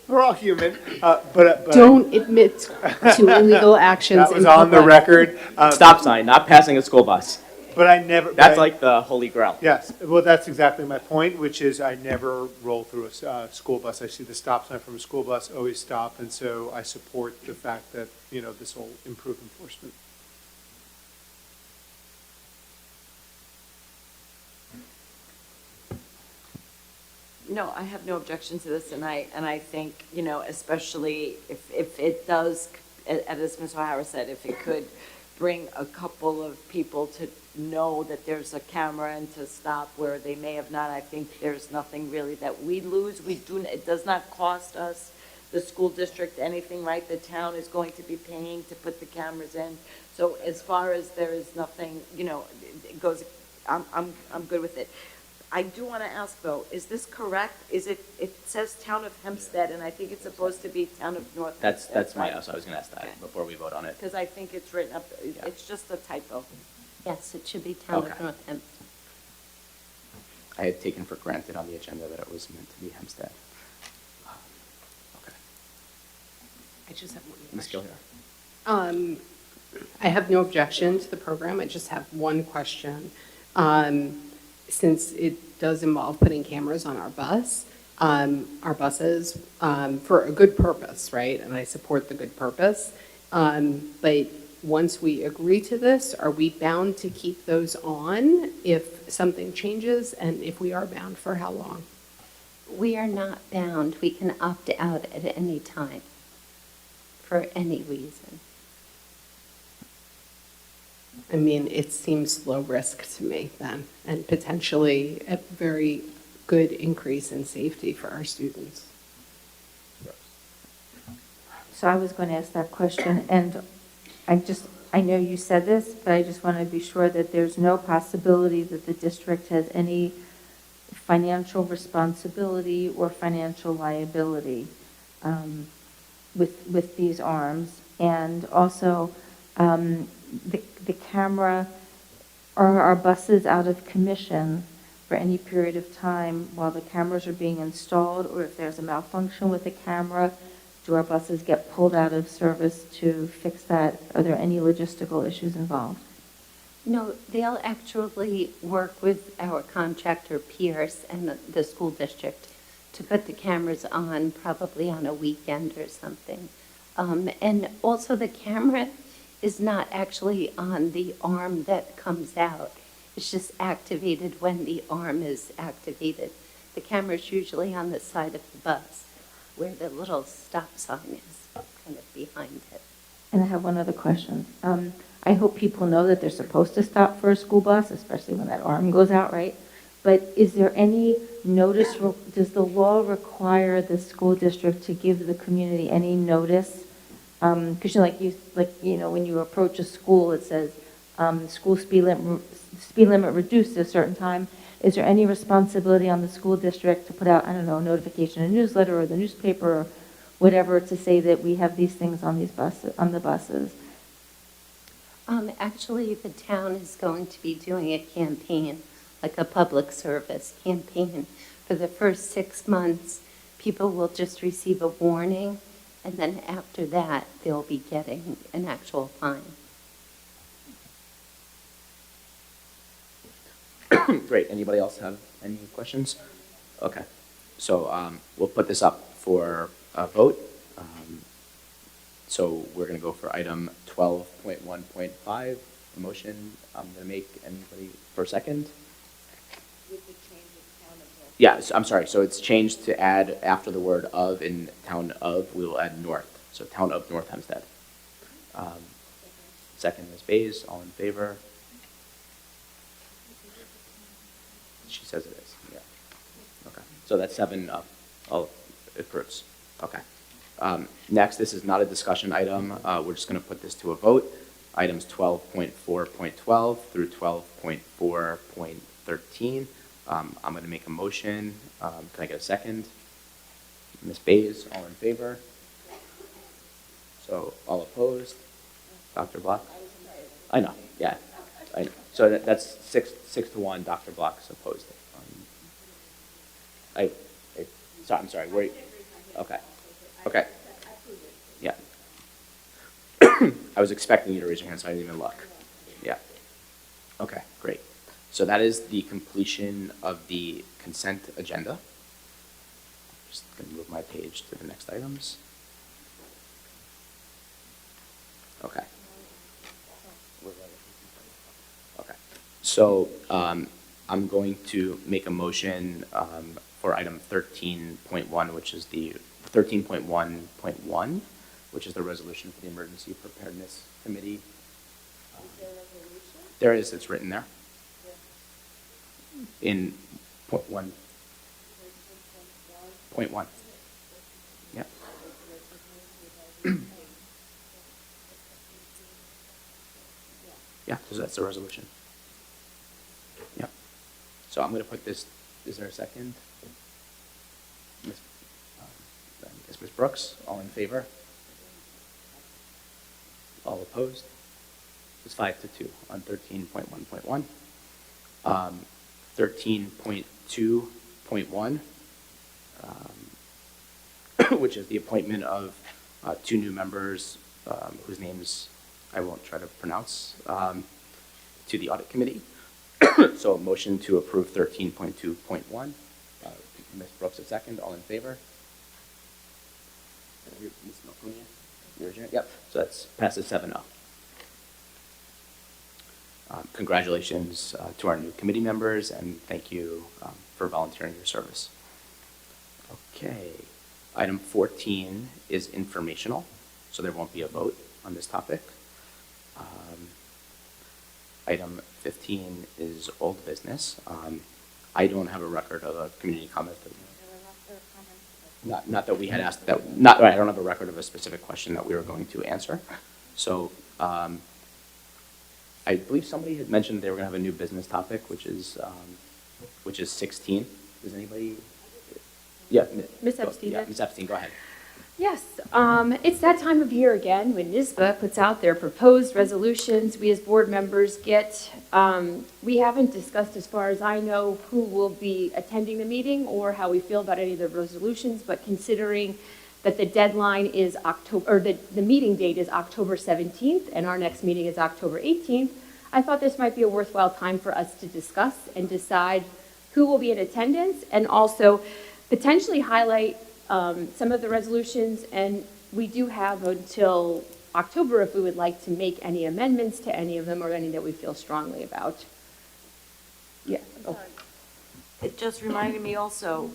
We're all human, but Don't admit to illegal actions. That was on the record. Stop sign, not passing a school bus. But I never. That's like the holy grail. Yes, well, that's exactly my point, which is I never roll through a school bus. I see the stop sign from a school bus, always stop, and so I support the fact that this will improve enforcement. No, I have no objection to this, and I think, especially if it does, as Ms. O'Hara said, if it could bring a couple of people to know that there's a camera and to stop where they may have not, I think there's nothing really that we lose. It does not cost us, the school district, anything, right? The town is going to be paying to put the cameras in. So as far as there is nothing, it goes, I'm good with it. I do want to ask though, is this correct? It says Town of Hempstead, and I think it's supposed to be Town of North Hempstead. That's my, right? so I was going to ask that before we vote on it. Because I think it's written up, it's just a typo. Yes, it should be Town Okay. of North Hempstead. I had taken for granted on the agenda that it was meant to be Hempstead. Okay. I just have one Ms. question. Gilliar. I have no objection to the program. I just have one question. Since it does involve putting cameras on our buses, for a good purpose, right? And I support the good purpose. But once we agree to this, are we bound to keep those on if something changes? And if we are bound, for how long? We are not bound. We can opt out at any time for any reason. I mean, it seems low risk to me then, and potentially a very good increase in safety for our students. So I was going to ask that question, and I know you said this, but I just want to be sure that there's no possibility that the district has any financial responsibility or financial liability with these arms. And also, the camera, are our buses out of commission for any period of time while the cameras are being installed, or if there's a malfunction with the camera, do our buses get pulled out of service to fix that? Are there any logistical issues involved? No, they'll actually work with our contractor Pierce and the school district to put the cameras on, probably on a weekend or something. And also the camera is not actually on the arm that comes out. It's just activated when the arm is activated. The camera's usually on the side of the bus where the little stop sign is, kind of behind it. And I have one other question. I hope people know that they're supposed to stop for a school bus, especially when that arm goes out, right? But is there any notice, does the law require the school district to give the community any notice? Because when you approach a school, it says, school speed limit reduced at a certain time. Is there any responsibility on the school district to put out, I don't know, a notification, a newsletter, or the newspaper, or whatever, to say that we have these things on these buses, on the buses? Actually, the town is going to be doing a campaign, like a public service campaign. For the first 6 months, people will just receive a warning, and then after that, they'll be getting an actual fine. Great. Anybody else have any questions? Okay. So we'll put this up for a vote. So we're going to go for item 12.1.5, a motion I'm going to make. Anybody for a second? Yeah, I'm sorry. So it's changed to add after the word of in town of, we will add north. So town of North Hempstead. Second, Ms. Bays, all in favor? She says it is, yeah. Okay, so that's 7 up. All approves. Okay. Next, this is not a discussion item. We're just going to put this to a vote. Items 12.4.12 through 12.4.13. I'm going to make a motion. Can I get a second? Ms. Bays, all in favor? So all opposed? Dr. Block? I know, yeah. I know. So that's 6-1. Dr. Block's opposed. I'm sorry. Okay. Okay. Yeah. I was expecting you to raise your hand, so I didn't even look. Yeah. Okay, great. So that is the completion of the consent agenda. Just going to move my page to the next items. Okay. Okay. So I'm going to make a motion for item 13.1, which is the 13.1.1, which is the resolution for the Emergency Preparedness Committee. Is there a resolution? There is. It's written there. In point 1. Point 1. Yep. Yeah, so that's the resolution. Yep. So I'm going to put this, is there a second? Ms. Ms. Brooks, all in favor? All opposed? It's 5-2 on 13.1.1. 13.2.1, which is the appointment of 2 new members whose names I won't try to pronounce, to the audit committee. So a motion to approve 13.2.1. Ms. Brooks, a second. All in favor? Ms. Malconia? Yep. So that's passes 7-0. Congratulations to our new committee members, and thank you for volunteering your service. Okay. Item 14 is informational, so there won't be a vote on this topic. Item 15 is old business. I don't have a record of a community comment. Not that we had asked that. I don't have a record of a specific question that we were going to answer. So I believe somebody had mentioned they were going to have a new business topic, which is 16. Does anybody? Yeah, Ms. Epstein. Yeah, Ms. Epstein, go ahead. Yes, it's that time of year again when NYSBA puts out their proposed resolutions. We as board members get, we haven't discussed, as far as I know, who will be attending the meeting or how we feel about any of the resolutions, but considering that the deadline is October, or the meeting date is October 17th and our next meeting is October 18th, I thought this might be a worthwhile time for us to discuss and decide who will be in attendance, and also potentially highlight some of the resolutions. And we do have until October if we would like to make any amendments to any of them or any that we feel strongly about. Yeah. Oh. It just reminded me also,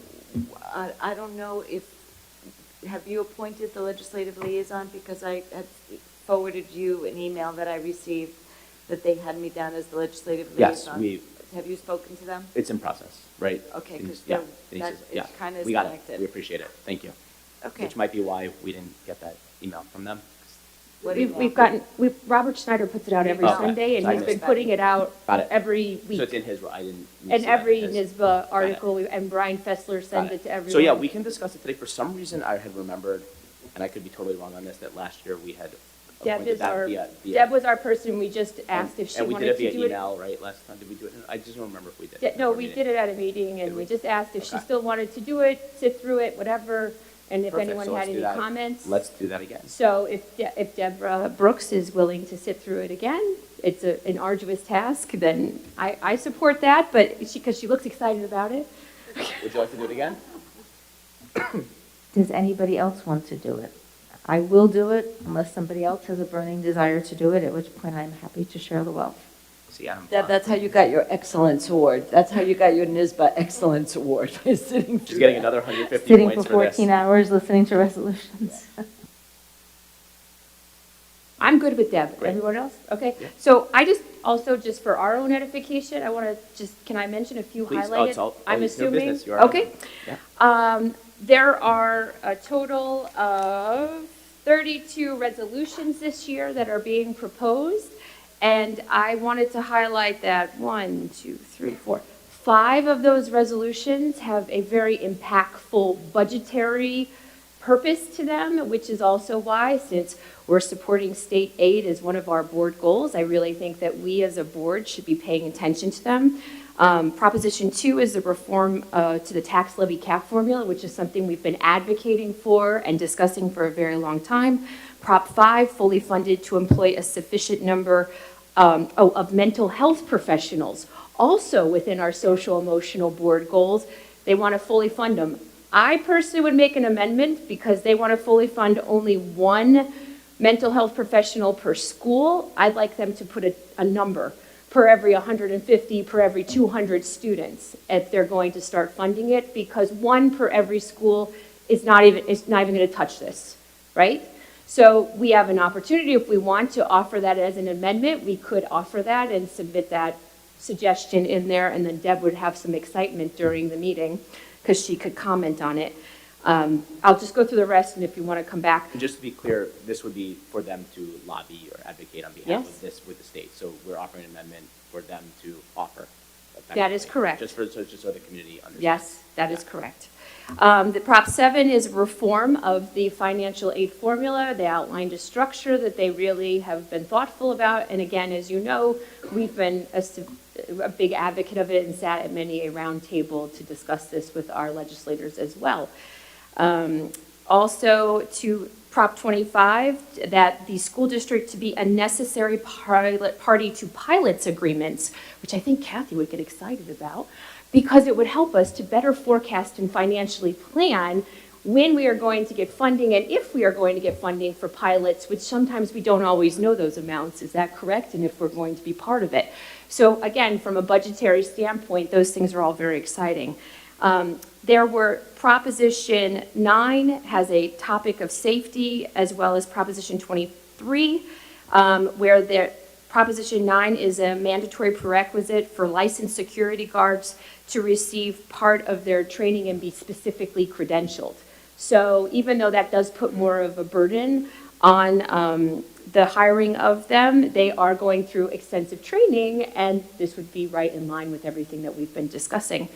I don't know if, have you appointed the legislative liaison? Because I had forwarded you an email that I received that they had me down as the legislative Yes, liaison. Have you spoken to them? it's in process, right? Okay, because Yeah, that yeah, is kind of we got connected. it. We appreciate it. Thank you. Okay. Which might be why we didn't get that email from them. Robert Schneider puts it out every Okay. Sunday, and So I he's been missed that. putting it out Got it. every week. So it's in his, I didn't. And see that every in his. NISBA article, and Brian Fessler Got sends it. it to everyone. So yeah, we can discuss it today. For some reason, I had remembered, and I could be totally wrong on this, that last year we had Deb appointed is that our, via. Deb was our person, we just asked if she And we wanted did to it do via it. email, right, last time? Did we do it? I just don't remember if we did. No, we did it at a meeting, and Did we we? just asked if she Okay. still wanted to do it, sit through it, whatever, and if Perfect. anyone So had let's do any that. comments. Let's do that again. So if Deborah Brooks is willing to sit through it again, it's an arduous task, then I support that, but because she looks excited about it. Would you like to do it again? Does anybody else want to do it? I will do it unless somebody else has a burning desire to do it, at which point I'm happy to share the wealth. See, I'm. That's how you got your excellence award. That's how you got your NISBA excellence award, is sitting She's through getting that. another 150 Sitting points for for this. 14 hours listening to resolutions. I'm good with Deb. Great. Everyone else? Okay. Yeah. So I just for our own edification, I want to can I mention a few Please. highlighted? Oh, it's all I'm it's your assuming. business. You are. Okay. Yeah. There are a total of 32 resolutions this year that are being proposed. And I wanted to highlight that 5 of those resolutions have a very impactful budgetary purpose to them, which is also why, since we're supporting state aid as one of our board goals, I really think that we as a board should be paying attention to them. Proposition 2 is the reform to the tax levy cap formula, which is something we've been advocating for and discussing for a very long time. Prop 5, fully funded to employ a sufficient number of mental health professionals. Also within our social emotional board goals, they want to fully fund them. I personally would make an amendment because they want to fully fund only one mental health professional per school. I'd like them to put a number per every 150, per every 200 students if they're going to start funding it, because one per every school is not even going to touch this, right? So we have an opportunity, if we want to offer that as an amendment, we could offer that and submit that suggestion in there, and then Deb would have some excitement during the meeting because she could comment on it. I'll just go through the rest, and if you want to come back. And just to be clear, this would be for them to lobby or advocate on behalf Yes. of this with the state. So we're offering an amendment for them to offer. That is correct. Just so the community understands. Yes, that is correct. The Prop 7 is reform of the financial aid formula. They outlined a structure that they really have been thoughtful about. And again, as you know, we've been a big advocate of it and sat at many a round table to discuss this with our legislators as well. Also to Prop 25, that the school district to be a necessary party to pilots agreements, which I think Kathy would get excited about, because it would help us to better forecast and financially plan when we are going to get funding and if we are going to get funding for pilots, which sometimes we don't always know those amounts. Is that correct? And if we're going to be part of it. So again, from a budgetary standpoint, those things are all very exciting. There were Proposition 9 has a topic of safety, as well as Proposition 23, where Proposition 9 is a mandatory prerequisite for licensed security guards to receive part of their training and be specifically credentialed. So even though that does put more of a burden on the hiring of them, they are going through extensive training, and this would be right in line with everything that we've been discussing.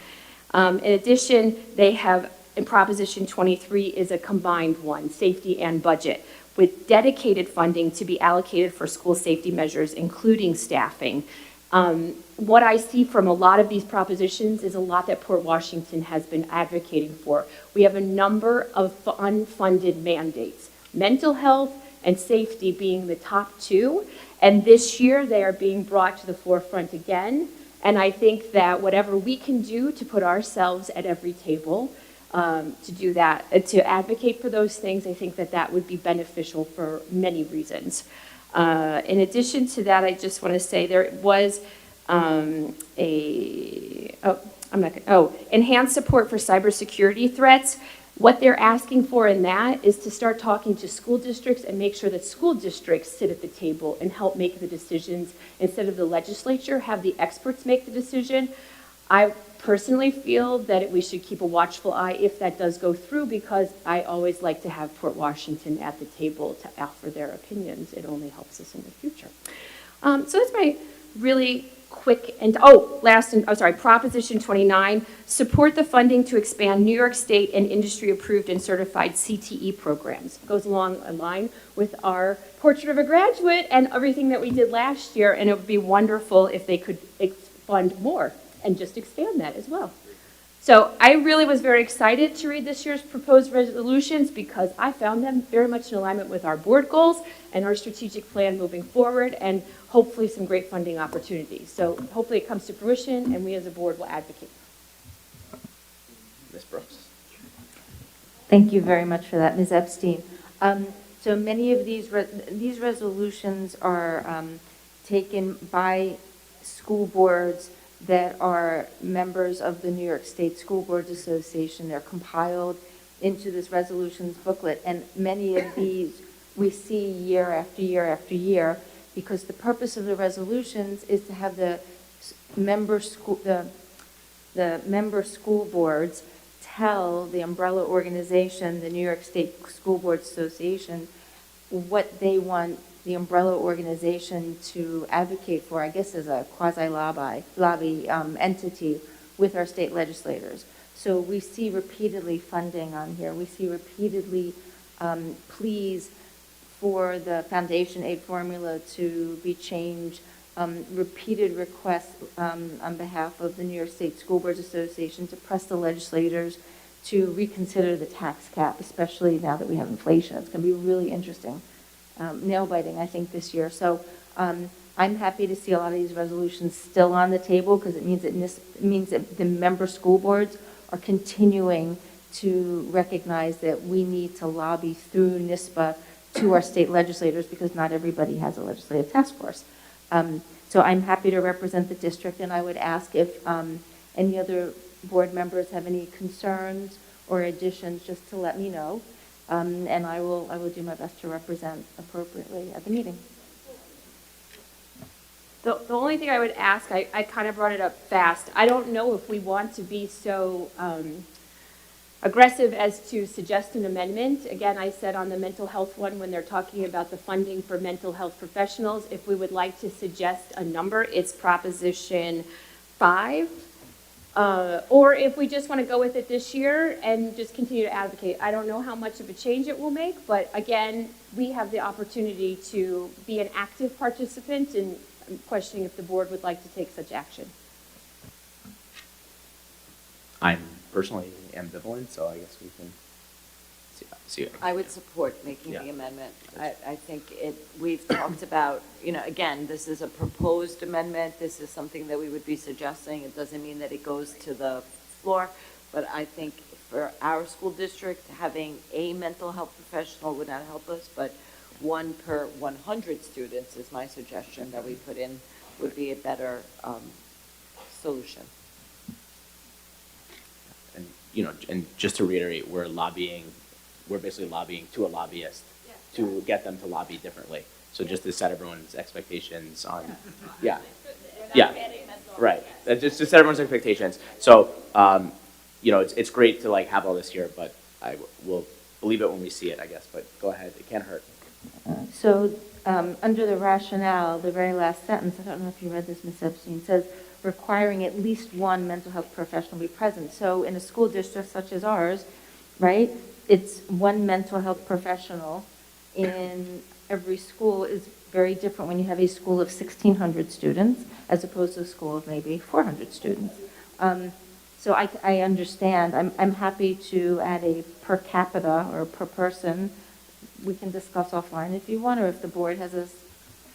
In addition, they have, in Proposition 23 is a combined one, safety and budget, with dedicated funding to be allocated for school safety measures, including staffing. What I see from a lot of these propositions is a lot that Port Washington has been advocating for. We have a number of unfunded mandates: mental health, and safety being the top two. And this year, they are being brought to the forefront again. And I think that whatever we can do to put ourselves at every table, to do that, to advocate for those things, I think that that would be beneficial for many reasons. In addition to that, I just want to say there was enhanced support for cybersecurity threats. What they're asking for in that is to start talking to school districts and make sure that school districts sit at the table and help make the decisions instead of the legislature, have the experts make the decision. I personally feel that we should keep a watchful eye if that does go through, because I always like to have Port Washington at the table to offer their opinions. It only helps us in the future. So that's my really quick and, Proposition 29, support the funding to expand New York State and industry-approved and certified CTE programs. It goes along a line with our Portrait of a Graduate and everything that we did last year, and it would be wonderful if they could fund more and just expand that as well. So I really was very excited to read this year's proposed resolutions because I found them very much in alignment with our board goals and our strategic plan moving forward, and hopefully some great funding opportunities. So hopefully it comes to fruition and we as a board will advocate. Ms. Brooks. Thank you very much for that, Ms. Epstein. So many of these resolutions are taken by school boards that are members of the New York State School Boards Association. They're compiled into this resolutions booklet, and many of these we see year after year after year, because the purpose of the resolutions is to have the member school boards tell the umbrella organization, the New York State School Boards Association, what they want the umbrella organization to advocate for, I guess as a quasi-lobby entity with our state legislators. So we see repeatedly funding on here. We see repeatedly pleas for the foundation aid formula to be changed, repeated requests on behalf of the New York State School Boards Association to press the legislators to reconsider the tax cap, especially now that we have inflation. It's going to be really interesting. Nail biting, I think, this year. So I'm happy to see a lot of these resolutions still on the table, because it means that the member school boards are continuing to recognize that we need to lobby through NISBA to our state legislators, because not everybody has a legislative task force. So I'm happy to represent the district, and I would ask if any other board members have any concerns or additions, just to let me know. And I will do my best to represent appropriately at the meeting. The only thing I would ask, I kind of brought it up fast. I don't know if we want to be so aggressive as to suggest an amendment. Again, I said on the mental health one, when they're talking about the funding for mental health professionals, if we would like to suggest a number, it's Proposition 5. Or if we just want to go with it this year and just continue to advocate. I don't know how much of a change it will make, but again, we have the opportunity to be an active participant, and I'm questioning if the board would like to take such action. I'm personally ambivalent, so I guess we can see it. I would support making the amendment. I think we've talked about, again, this is a proposed amendment. This is something that we would be suggesting. It doesn't mean that it goes to the floor, but I think for our school district, having a mental health professional would not help us, but 1 per 100 students is my suggestion that we put in, would be a better solution. And, and just to reiterate, we're basically lobbying to a lobbyist to get them to lobby differently. So just to set everyone's expectations on, right. Just to set everyone's expectations. So, it's great to have all this here, but I will believe it when we see it, I guess. But go ahead, it can't hurt. So under the rationale, the very last sentence, I don't know if you read this, Ms. Epstein, says requiring at least 1 mental health professional be present. So in a school district such as ours, right, it's 1 mental health professional in every school is very different when you have a school of 1,600 students as opposed to a school of maybe 400 students. So I understand. I'm happy to add a per capita or per person we can discuss offline if you want, or if the board has a,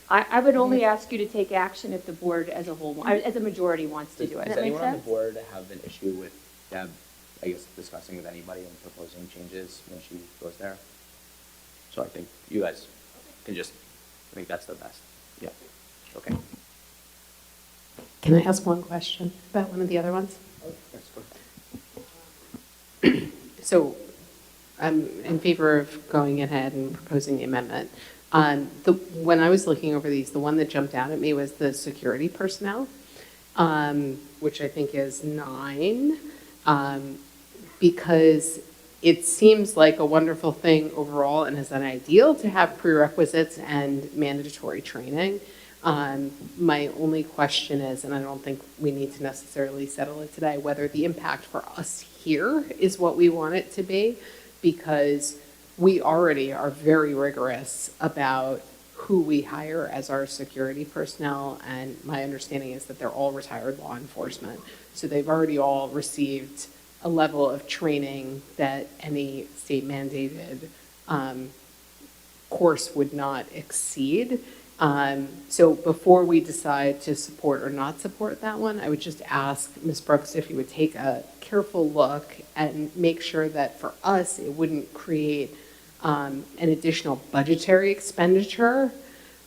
I would only ask you to take action if the board as a whole, as a majority wants to do it. Does anyone on the board have an issue with Deb, I guess, discussing with anybody and proposing changes when she goes there? So I think you guys can just, I think that's the best. Yeah, okay. Can I ask one question about one of the other ones? Yes, go ahead. So I'm in favor of going ahead and proposing the amendment. When I was looking over these, the one that jumped out at me was the security personnel, which I think is 9, because it seems like a wonderful thing overall and is an ideal to have prerequisites and mandatory training. My only question is, and I don't think we need to necessarily settle it today, whether the impact for us here is what we want it to be, because we already are very rigorous about who we hire as our security personnel, and my understanding is that they're all retired law enforcement. So they've already all received a level of training that any state mandated course would not exceed. So before we decide to support or not support that one, I would just ask Ms. Brooks if you would take a careful look and make sure that for us, it wouldn't create an additional budgetary expenditure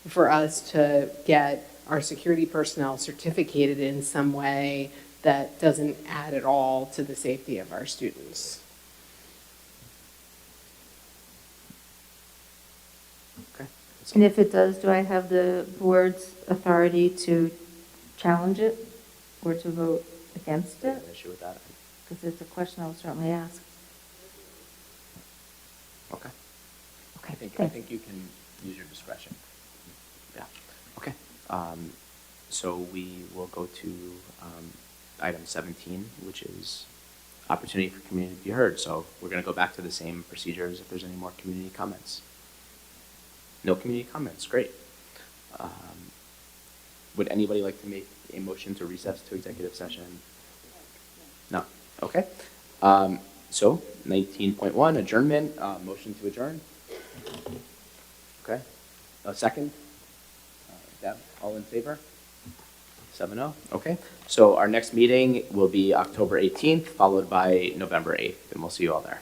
for us to get our security personnel certificated in some way that doesn't add at all to the safety of our students. Okay. and if it does, do I have the board's authority to challenge it or to vote against Do you it? have an issue with that? Because it's a question I'll certainly ask. Okay. Okay, I think thanks. you can use your discretion. Yeah, okay. So we will go to item 17, which is opportunity for community to be heard. So we're going to go back to the same procedures if there's any more community comments. No community comments, great. Would anybody like to make a motion to recess to executive session? No, okay. So 19.1, adjournment, motion to adjourn. Okay, a second? Deb, all in favor? 7-0, okay. So our next meeting will be October 18th, followed by November 8th, and we'll see you all there.